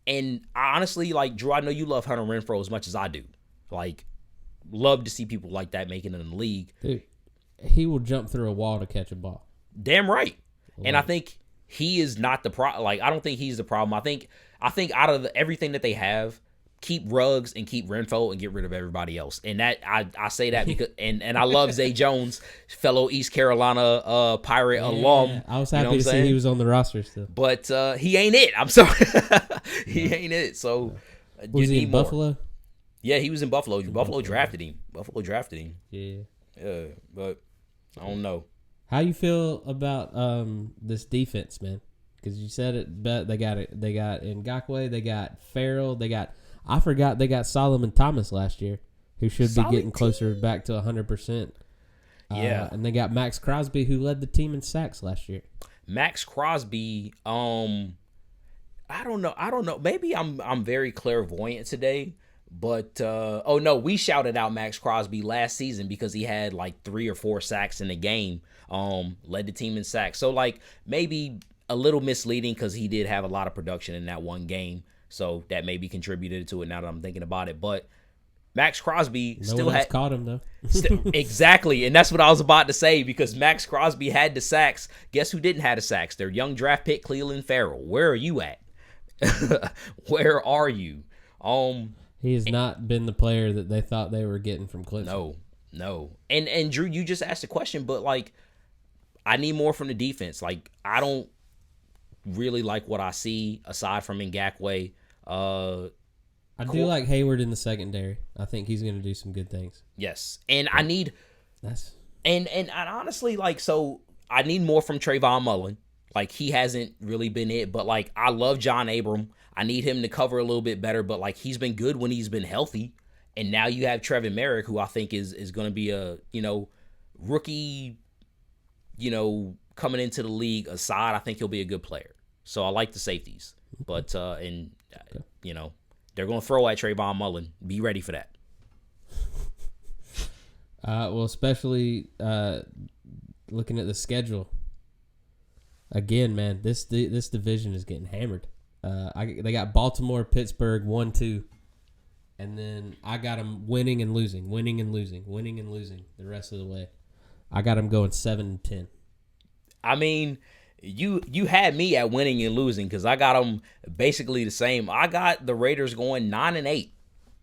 And I honestly, like, Drew, I know you love Hunter Renfrow as much as I do. Like, love to see people like that making it in the league. Dude, he will jump through a wall to catch a ball. Damn right. And I think he is not the problem. Like, I don't think he's the problem. I think out of everything that they have, keep Ruggs and keep Renfro and get rid of everybody else. And that I say that because and I love Zay Jones, fellow East Carolina Pirate alum. I was happy to see he was on the roster still. But he ain't it. I'm sorry. He ain't it. So was he in Buffalo? Yeah, he was in Buffalo. Buffalo drafted him. Yeah, but I don't know. How you feel about this defense, man? Because you said it, but they got Ngakoue, they got Farrell, I forgot they got Solomon Thomas last year, who should be getting closer back to 100%. Yeah, and they got Max Crosby, who led the team in sacks last year. Max Crosby, I don't know. Maybe I'm very clairvoyant today, but we shouted out Max Crosby last season because he had like 3 or 4 sacks in the game. Led the team in sacks. So like maybe a little misleading because he did have a lot of production in that one game. So that maybe contributed to it now that I'm thinking about it. But Max Crosby still had caught him though. Exactly, and that's what I was about to say because Max Crosby had the sacks. Guess who didn't have the sacks? Their young draft pick Cleveland Farrell. Where are you at? Where are you? He has not been the player that they thought they were getting from Clemson. No. And Drew, you just asked a question, but like I need more from the defense. Like I don't really like what I see aside from Ngakoue. I do like Hayward in the secondary. I think he's going to do some good things. Yes, and I need and honestly, like, so I need more from Trayvon Mullen. Like he hasn't really been it, but like I love John Abram. I need him to cover a little bit better, but like he's been good when he's been healthy. And now you have Trevin Merrick, who I think is going to be a rookie, coming into the league aside. I think he'll be a good player. So I like the safeties, but they're going to throw at Trayvon Mullen. Be ready for that. Well, especially looking at the schedule. Again, man, this division is getting hammered. They got Baltimore, Pittsburgh, 1-2. And then I got them winning and losing the rest of the way. I got them going 7-10. I mean, you had me at winning and losing because I got them basically the same. I got the Raiders going 9-8.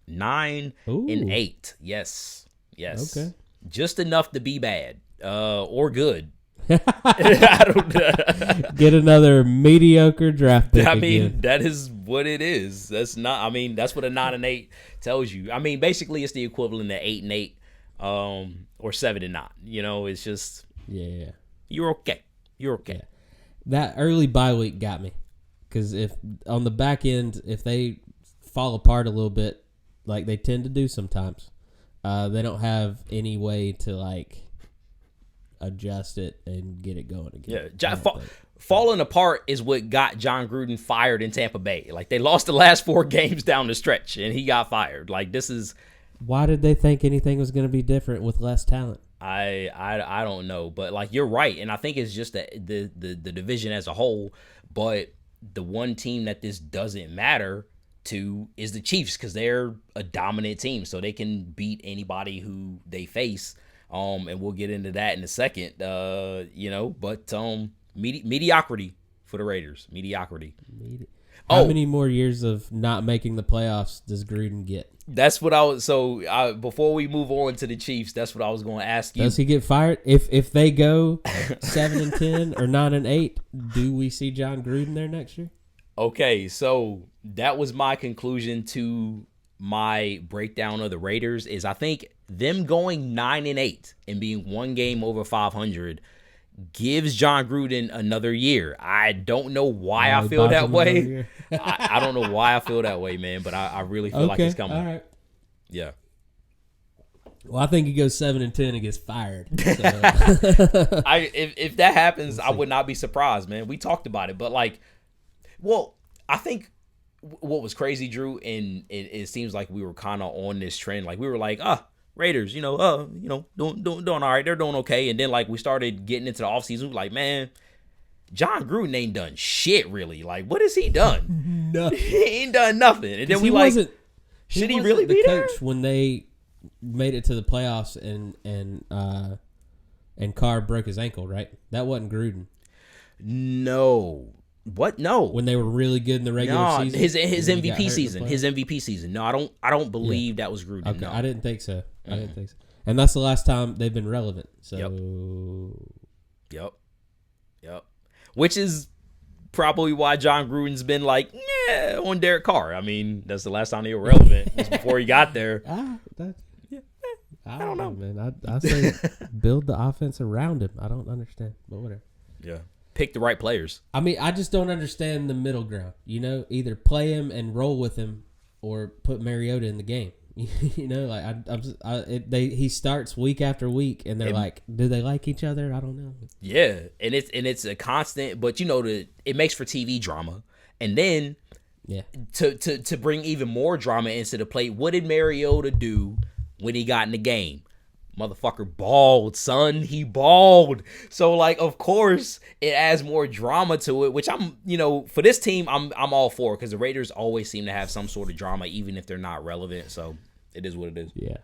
9-8. Yes. Okay. Just enough to be bad or good. I don't get another mediocre draft pick. I mean, again. That is what it is. That's not. I mean, that's what a 9-8 tells you. I mean, basically, it's the equivalent of 8-8, or 7-9. It's just you're okay. Yeah. That early bye week got me because if on the back end, if they fall apart a little bit, like they tend to do sometimes, they don't have any way to like adjust it and get it going again. Yeah, falling apart is what got John Gruden fired in Tampa Bay. Like they lost the last 4 games down the stretch, and he got fired. Like this is. Why did they think anything was going to be different with less talent? I don't know, but like you're right, and I think it's just the division as a whole. But the one team that this doesn't matter to is the Chiefs because they're a dominant team, so they can beat anybody who they face. And we'll get into that in a second, but mediocrity for the Raiders. Mediocrity. How many more years of not making the playoffs does Gruden get? That's what I was. So before we move on to the Chiefs, that's what I was going to ask you. Does he get fired if they go 7-10 or 9-8? Do we see John Gruden there next year? Okay, so that was my conclusion to my breakdown of the Raiders. Is I think them going 9-8 and being 1 game over 500 gives John Gruden another year. I don't know why I feel that way. I don't know why I feel that way, man, but I really feel like it's coming. All right. Yeah. Well, I think he goes 7-10 and gets fired. So. If that happens, I would not be surprised, man. We talked about it, but I think what was crazy, Drew, and it seems like we were kind of on this trend. Like we were like, Raiders, doing all right. They're doing okay. And then like we started getting into the offseason, we were like, man, John Gruden ain't done shit really. Like, what has he done? Nothing. He ain't done nothing. And then we should he really be there? Coach when they made it to the playoffs and Carr broke his ankle, right? That wasn't Gruden. No. What? No. when they were really good in the regular No, season? his And then he got hurt in MVP the season. playoffs? His MVP season. No, I don't believe that was Gruden. Okay, No. I didn't think so. I didn't think so. And that's the last time they've been relevant. So Yep. Which is probably why John Gruden's been like, yeah, on Derek Carr. I mean, that's the last time they were relevant. Was before he got there. I don't know, man. I say build the offense around him. I don't understand, but whatever. Yeah. Pick the right players. I mean, I just don't understand the middle ground. Either play him and roll with him, or put Mariota in the game. He starts week after week, and they're like, do they like each other? I don't know. Yeah, and it's a constant, but it makes for TV drama, and then to bring even more drama into the plate. What did Mariota do when he got in the game? Motherfucker balled, son. He balled. So of course it adds more drama to it, which I'm for this team I'm all for, because the Raiders always seem to have some sort of drama even if they're not relevant. So it is what it is. Yeah.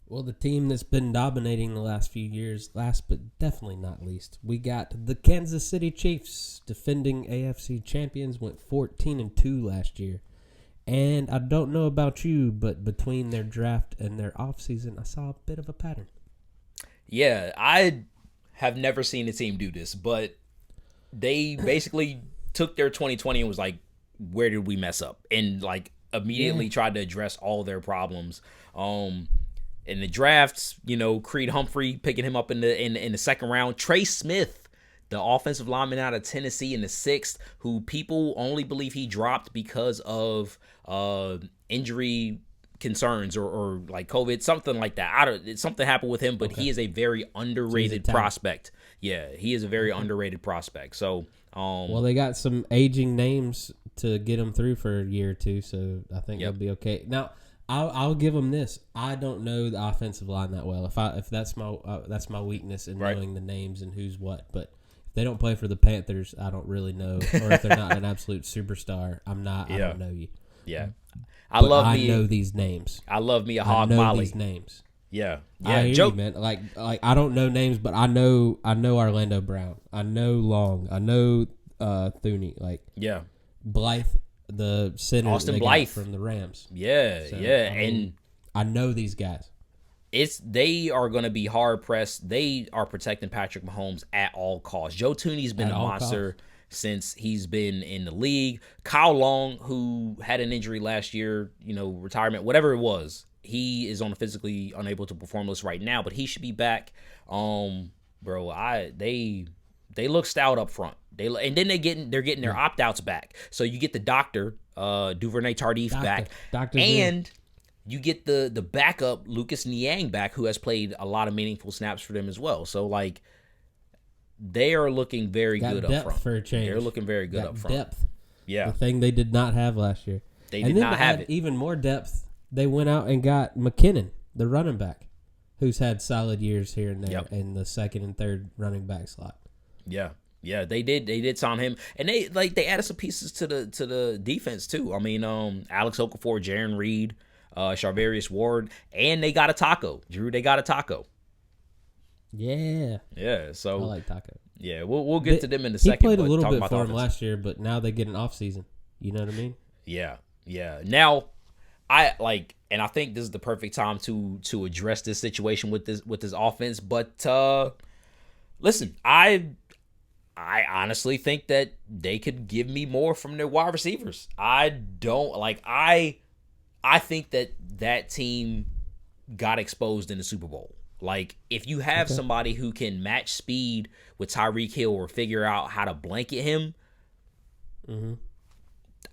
Well, the team that's been dominating the last few years, last but definitely not least, we got the Kansas City Chiefs, defending AFC champions, went 14-2 last year. And I don't know about you, but between their draft and their offseason, I saw a bit of a pattern. Yeah, I have never seen a team do this, but they basically took their 2020 and was like, where did we mess up? And immediately tried to address all their problems. In the drafts, Creed Humphrey picking him up in the second round. Trey Smith, the offensive lineman out of Tennessee, in the 6th, who people only believe he dropped because of injury concerns or COVID, something like that. Something happened with him, but he is a very underrated prospect. Yeah, he is a very underrated prospect. So, well, they got some aging names to get him through for a year or two, so I think they'll be okay. Now, I'll give them this. I don't know the offensive line that well. If that's my weakness in knowing the names and who's what, but they don't play for the Panthers, I don't really know. Or if they're not an absolute superstar, I don't know you. Yeah. I know these names. I love me a Hog Molly. I know these names. Yeah. I hear you, man. I don't know names, but I know Orlando Brown. I know Long. I know Thuney. Blythe, the center Austin Blythe from the Rams. Yeah, so, and I know these guys. They are going to be hard pressed. They are protecting Patrick Mahomes at all costs. Joe Tooney's been a monster since he's been in the league. Kyle Long, who had an injury last year, retirement, whatever it was, he is on a physically unable to perform list right now, but he should be back. They look stout up front. And then they're getting their opt outs back. So you get the doctor, Duvernay Tardif back, and you get the backup Lucas Niang back, who has played a lot of meaningful snaps for them as well. So they are looking very good up front. For a change. They're looking very good up front. Depth. Yeah. The thing they did not have last year. They did not have it. Even more depth, they went out and got McKinnon, the running back, who's had solid years here and there in the second and third running back slot. Yeah. Yeah, they did sign him, and they added some pieces to the defense too. I mean, Alex Okafor, Jaron Reed, Charvarius Ward, and they got a Taco. Drew, they got a Taco. Yeah. Yeah. So I like Taco. Yeah, we'll get to them in a second. He played a little bit for him last year, but now they get an off season. You know what I mean? Yeah. Yeah. Now, I think this is the perfect time to address this situation with this offense. But listen, I honestly think that they could give me more from their wide receivers. I think that team got exposed in the Super Bowl. If you have somebody who can match speed with Tyreek Hill or figure out how to blanket him,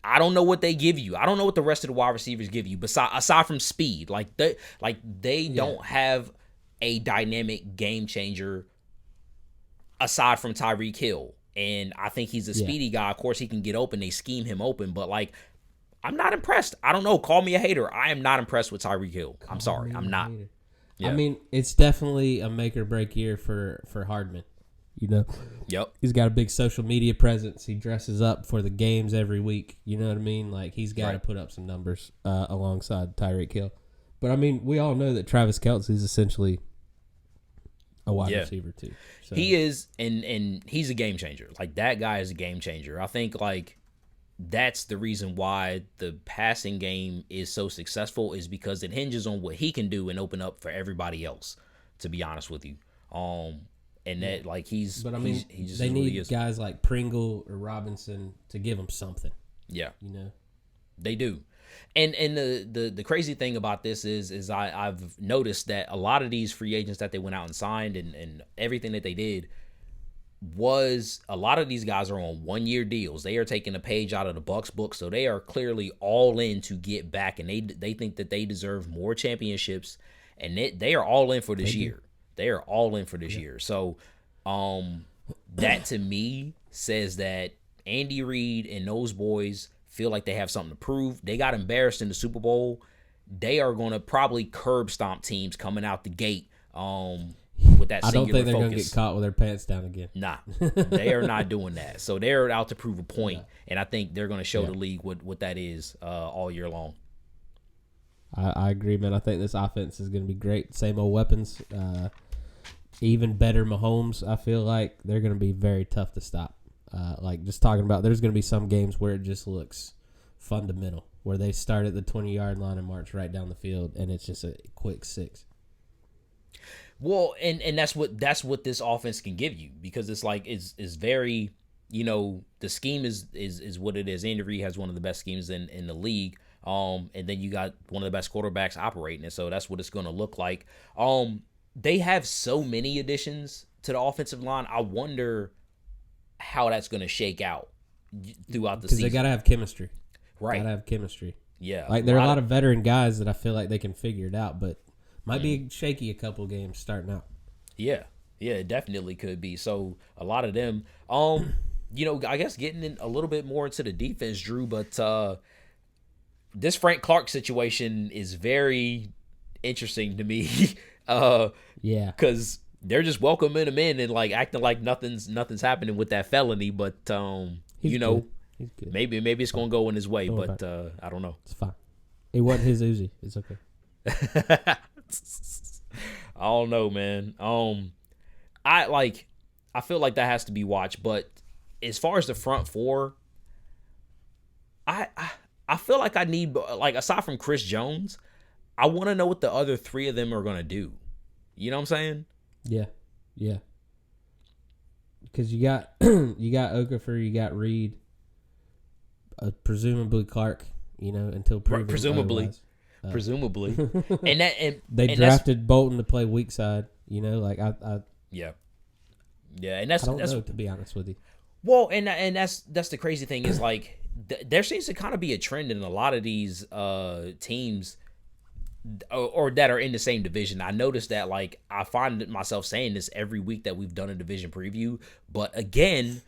I don't know what they give you. I don't know what the rest of the wide receivers give you aside from speed. They don't have a dynamic game changer aside from Tyreek Hill. And I think he's a speedy guy. Of course, he can get open. They scheme him open. But, I'm not impressed. I don't know. Call me a hater. I am not impressed with Tyreek Hill. I'm sorry. I'm not. Yeah. I mean, it's definitely a make or break year for Hardman. Yep. He's got a big social media presence. He dresses up for the games every week. You know what I mean? He's got to put up some numbers alongside Tyreek Hill. But, I mean, we all know that Travis Kelce's essentially a wide receiver too. So. He is, and he's a game changer. Like, that guy is a game changer. I think, like, that's the reason why the passing game is so successful, is because it hinges on what he can do and open up for everybody else, to be honest with you. And that, like, but I mean, he just they really need is. guys like Pringle or Robinson to give them something. Yeah. You know? They do. And the crazy thing about this is I've noticed that a lot of these free agents that they went out and signed and everything that they did, was a lot of these guys are on 1-year deals. They are taking a page out of the Bucs book, so they are clearly all in to get back, and they think that they deserve more championships, and they are all in for this year. They are all in for this year. So that to me says that Andy Reid and those boys feel like they have something to prove. They got embarrassed in the Super Bowl. They are going to probably curb stomp teams coming out the gate. With that, I don't think they're going to get caught with their pants down again. Nah, they are not doing that. So they're out to prove a point, and I think they're going to show the league what that is all year long. I agree, man. I think this offense is going to be great. Same old weapons, even better Mahomes. I feel like they're going to be very tough to stop. Like, just talking about, there's going to be some games where it just looks fundamental, where they start at the 20-yard line and march right down the field, and it's just a quick 6. Well, and that's what this offense can give you, because it's like is very, you know, the scheme is what it is. Andy Reid has one of the best schemes in the league. And then you got one of the best quarterbacks operating it, so that's what it's going to look like. They have so many additions to the offensive line. I wonder how that's going to shake out throughout the season. Because they got to have chemistry. Right. Got to have chemistry. Yeah. Like, there are a lot of veteran guys that I feel like they can figure it out, but might be shaky a couple games starting out. Yeah, it definitely could be. So a lot of them, you know, I guess getting in a little bit more into the defense, Drew, but this Frank Clark situation is very interesting to me. Because they're just welcoming him in and like acting like nothing's happening with that felony, but you know, He's good. maybe it's gonna go in his way, but I don't know. It's fine. It wasn't his Uzi. It's okay. I don't know, man. I feel like that has to be watched, but as far as the front four, I feel like I need, like, aside from Chris Jones, I want to know what the other 3 of them are gonna do. You know what I'm saying? Yeah. Because you got Okafor, you got Reed, presumably Clark. You know, until proven presumably. otherwise. Presumably, and they drafted Bolton to play weak side. You know, like I and that's I don't know, to be honest with you. Well, and that's the crazy thing is, like, there seems to kind of be a trend in a lot of these teams or that are in the same division. I noticed that, like, I find myself saying this every week that we've done a division preview, but again,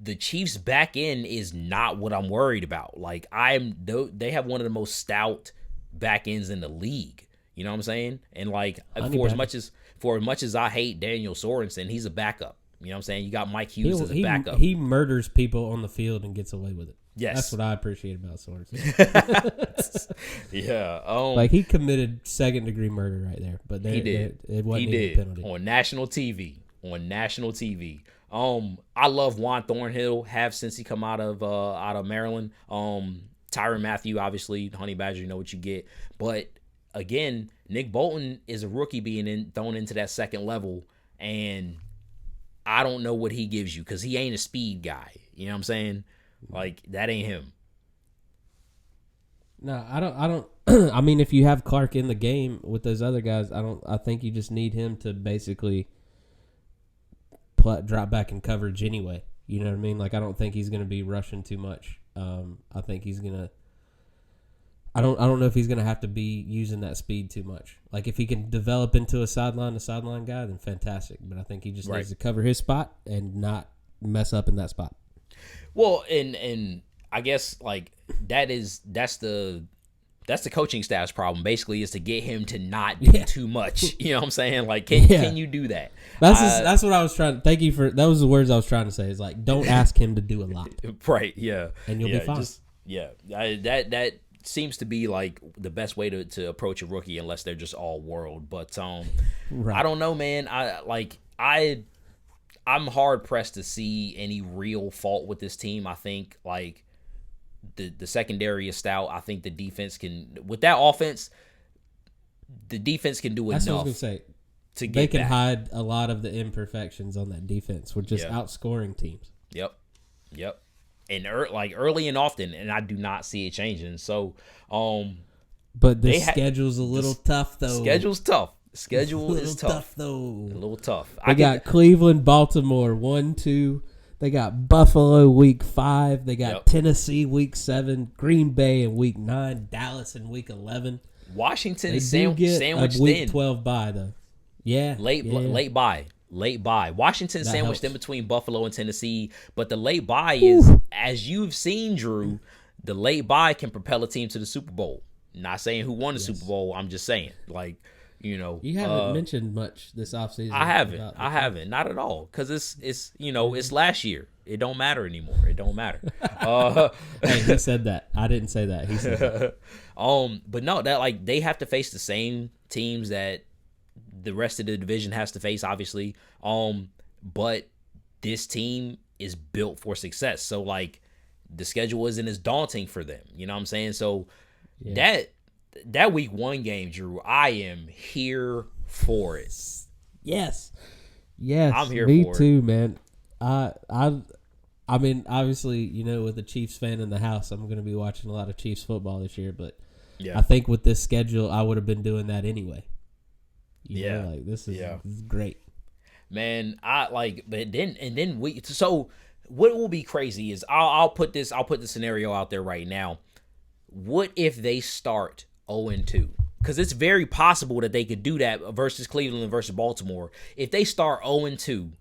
the Chiefs back end is not what I'm worried about. Like, they have one of the most stout back ends in the league. You know what I'm saying? And like, for as much as I hate Daniel Sorensen, he's a backup. You know what I'm saying? You got Mike Hughes as a backup. He murders people on the field and gets away with it. Yes. That's what I appreciate about Sorensen. Yeah. Like, he committed 2nd-degree murder right there. But he did. It wasn't he even did. a penalty. On national TV. I love Juan Thornhill, have since he come out of Maryland. Tyrann Mathieu, obviously, Honey Badger, you know what you get. But again, Nick Bolton is a rookie being thrown into that second level, and I don't know what he gives you, because he ain't a speed guy. You know what I'm saying? Like, that ain't him. No, I don't. I mean, if you have Clark in the game with those other guys, I think you just need him to basically drop back in coverage anyway. You know what I mean? Like, I don't think he's going to be rushing too much. I think he's gonna. I don't know if he's gonna have to be using that speed too much. Like, if he can develop into a sideline guy, then fantastic. But I think he just needs to cover his spot and not mess up in that spot. Well, and I guess, like, that's the coaching staff's problem. Basically, is to get him to not do too much. You know what I'm saying? Like, can you do that? That's what I was trying. Thank you for that. Was the words I was trying to say. Is like, don't ask him to do a lot. Right? Yeah. And you'll be fine. That seems to be like the best way to approach a rookie, unless they're just all world. But I don't know, man. I'm hard pressed to see any real fault with this team. I think like the secondary is stout. I think the defense can, with that offense, the defense can do That's enough. what I was gonna say. To get they can back. hide a lot of the imperfections on that defense with just outscoring teams. Yep. And early and often, and I do not see it changing. So, but the schedule's a little tough though. Schedule's tough. Schedule is tough though. A little tough. They got Cleveland, Baltimore 1-2. They got Buffalo week 5. They got Tennessee week 7. Green Bay in week 9. Dallas in week 11. Washington sandwiched a week 12 bye though. Yeah, late bye. Washington sandwiched in between Buffalo and Tennessee, but the late bye is, as you've seen, Drew, the late bye can propel a team to the Super Bowl. Not saying who won the Super Bowl. I'm just saying, like, you know, you haven't mentioned much this offseason. I haven't, not at all, because it's it's last year. It don't matter anymore. It don't matter. Hey, he said that. I didn't say that. He said that. But no, that like they have to face the same teams that the rest of the division has to face, obviously. But this team is built for success. So like the schedule isn't as daunting for them. You know what I'm saying? So that week 1 game, Drew, I am here for it. Yes. I'm here for it. Me too, man. I mean, obviously, you know, with a Chiefs fan in the house, I'm going to be watching a lot of Chiefs football this year. But I think with this schedule, I would have been doing that anyway. You know, like this is great. Man, so what will be crazy is I'll put the scenario out there right now. What if they start 0-2? Because it's very possible that they could do that versus Cleveland and versus Baltimore. If they start 0-2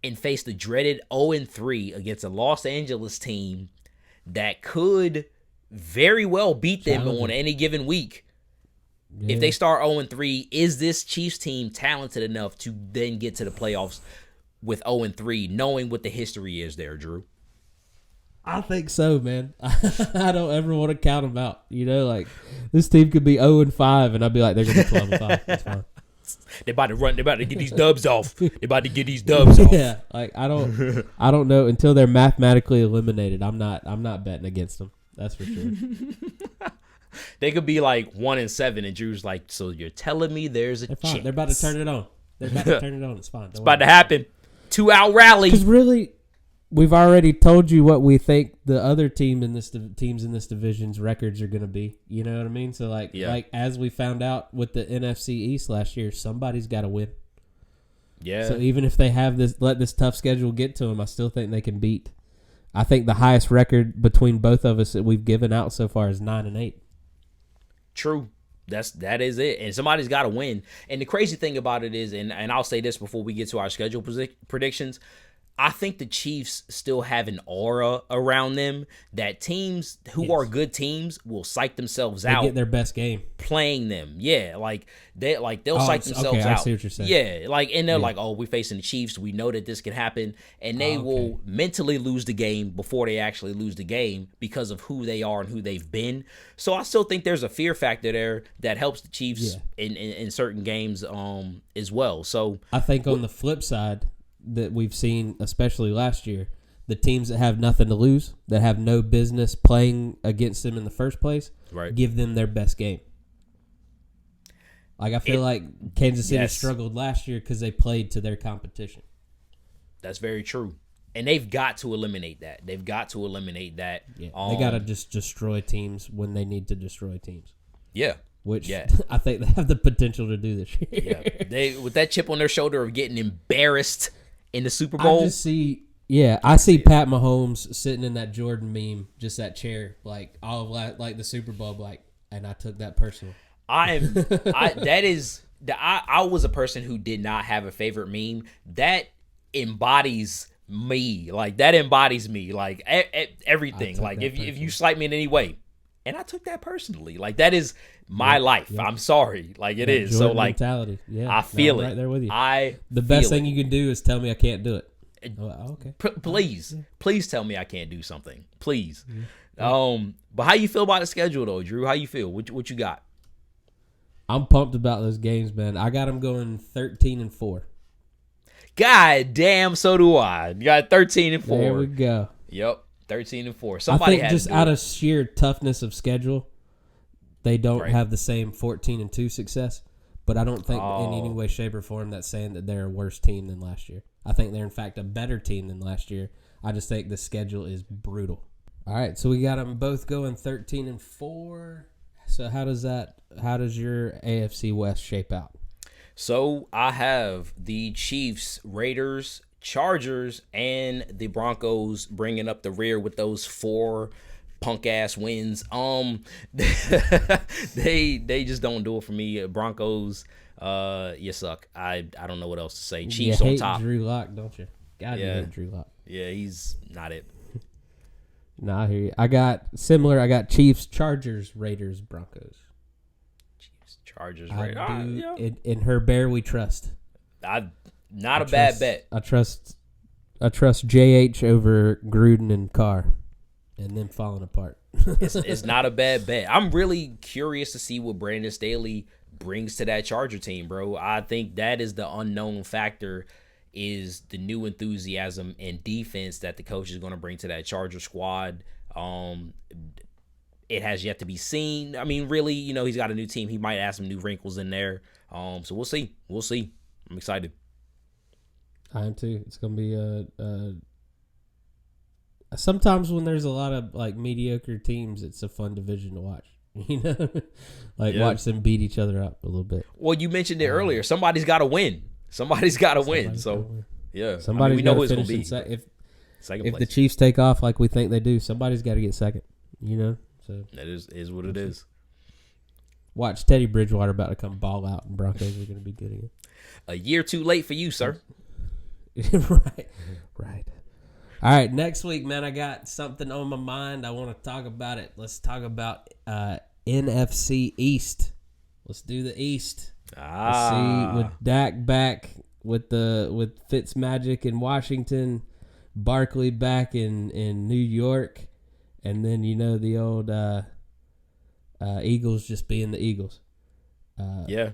and face the dreaded 0-3 against a Los Angeles team that could very well beat them on any given week. Yeah. If they start 0-3, is this Chiefs team talented enough to then get to the playoffs with 0-3, knowing what the history is there, Drew? I think so, man. I don't ever want to count them out. You know, like this team could be 0-5, and I'd be like, they're gonna be 12-5. That's fine. They're about to run. They're about to get these dubs off. Off. Yeah, like I don't know until they're mathematically eliminated. I'm not betting against them. That's for sure. They could be like 1-7, and Drew's like, so you're telling me there's a chance? They're about to turn it on. It's fine. It's about to happen. 2-out rally. Because really, we've already told you what we think the other teams in this division's records are going to be. You know what I mean? So like as we found out with the NFC East last year, somebody's got to win. Yeah. So even if they have let this tough schedule get to them, I still think they can beat. I think the highest record between both of us that we've given out so far is 9-8. True. That is it. And somebody's got to win. And the crazy thing about it is, and I'll say this before we get to our schedule predictions, I think the Chiefs still have an aura around them that teams who are good teams will psych themselves out. Get their best game playing them. Yeah, they'll psych themselves out. I see what you're saying. Yeah, and they're like, oh, we're facing the Chiefs. We know that this can happen, and they will mentally lose the game before they actually lose the game because of who they are and who they've been. So I still think there's a fear factor there that helps the Chiefs in certain games as well. So I think on the flip side, that we've seen, especially last year, the teams that have nothing to lose, that have no business playing against them in the first place, give them their best game. Like I feel like Kansas City struggled last year because they played to their competition. That's very true. And they've got to eliminate that. Yeah, they got to just destroy teams when they need to destroy teams. Yeah. Which I think they have the potential to do this year. Yeah. They with that chip on their shoulder of getting embarrassed in the Super Bowl. I see Pat Mahomes sitting in that Jordan meme, just that chair, like all of like the Super Bowl, like, and I took that personal. I was a person who did not have a favorite meme. That embodies me. Like that embodies me. Like everything. Like if you slight me in any way, and I took that personally. Like that is my life. I'm sorry. Like it is. Jordan so like mentality. Yeah, I feel it. Right there with you. The best thing you can do is tell me I can't do it. Okay. Please tell me I can't do something. Please. Mm-hmm. But how you feel about the schedule though, Drew? How you feel? What you got? I'm pumped about those games, man. I got them going 13-4. God damn, so do I. You got 13-4. There we go. Yep, 13-4. I Somebody think had just to do out it. of sheer toughness of schedule, they don't Right. have the same 14-2 success. But I don't think in any way, shape, or form that's saying that they're a worse team than last year. I think they're in fact a better team than last year. I just think the schedule is brutal. All right, so we got them both going 13-4. So how does your AFC West shape out? So I have the Chiefs, Raiders, Chargers, and the Broncos bringing up the rear with those 4 punk ass wins. They just don't do it for me. Broncos, you suck. I don't know what else to say. Chiefs you on hate top. Drew Lock, don't you? God, you Yeah. hate Drew Lock. Yeah, he's not it. Nah, I hear you. I got Chiefs, Chargers, Raiders, Broncos. Chiefs, Chargers, Raiders. Yeah. In her bear we trust. Not a bad bet. I trust JH over Gruden and Carr, and them falling apart. It's not a bad bet. I'm really curious to see what Brandon Staley brings to that Charger team, bro. I think that is the unknown factor, is the new enthusiasm and defense that the coach is going to bring to that Charger squad. It has yet to be seen. I mean, really, he's got a new team. He might add some new wrinkles in there. So we'll see. We'll see. I'm excited. I am too. It's gonna be sometimes when there's a lot of like mediocre teams, it's a fun division to watch. Watch them beat each other up a little bit. Well, you mentioned it earlier. Somebody's got to win. Somebody's got to win. So yeah, we know who it's gonna be. If the Chiefs take off like we think they do, somebody's got to get second. So that is what it is. Watch Teddy Bridgewater about to come ball out, and Broncos are gonna be good again. A year too late for you, sir. Right. All right, next week, man, I got something on my mind. I want to talk about it. Let's talk about NFC East. Let's do the East. Let's see, with Dak back, with Fitzmagic in Washington, Barkley back in New York, and then the old Eagles just being the Eagles. Yeah.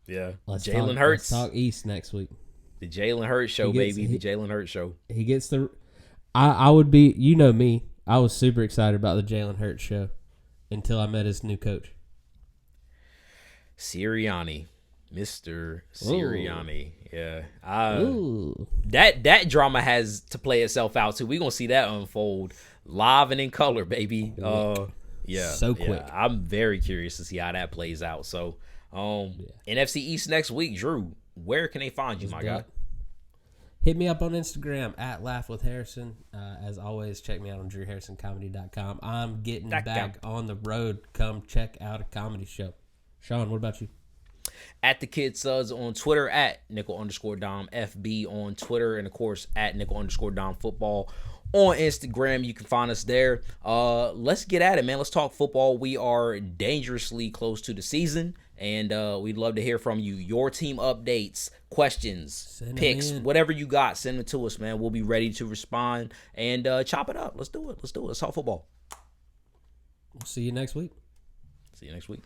Jalen Hurts. Let's talk East next week. The Jalen Hurts show, baby. The Jalen Hurts show. He gets the. I would be. Me. I was super excited about the Jalen Hurts show until I met his new coach, Sirianni, Mr. Sirianni. Ooh. Yeah. Ooh. That drama has to play itself out too. We're gonna see that unfold live and in color, baby. Yeah. So quick. Yeah. I'm very curious to see how that plays out. So, NFC East next week, Drew. Where can they find you, my guy? Hit me up on Instagram at Laugh with Harrison. As always, check me out on drewharrisoncomedy.com. I'm getting back on the road. Come check out a comedy show. Shawn, what about you? At the Kid Suds on Twitter, at nickel_Dom FB on Twitter, and of course at nickel_Dom Football on Instagram. You can find us there. Let's get at it, man. Let's talk football. We are dangerously close to the season, and we'd love to hear from you. Your team updates, questions, picks, whatever you got, send it to us, man. We'll be ready to respond and chop it up. Let's do it. Let's talk football. We'll see you next week. See you next week.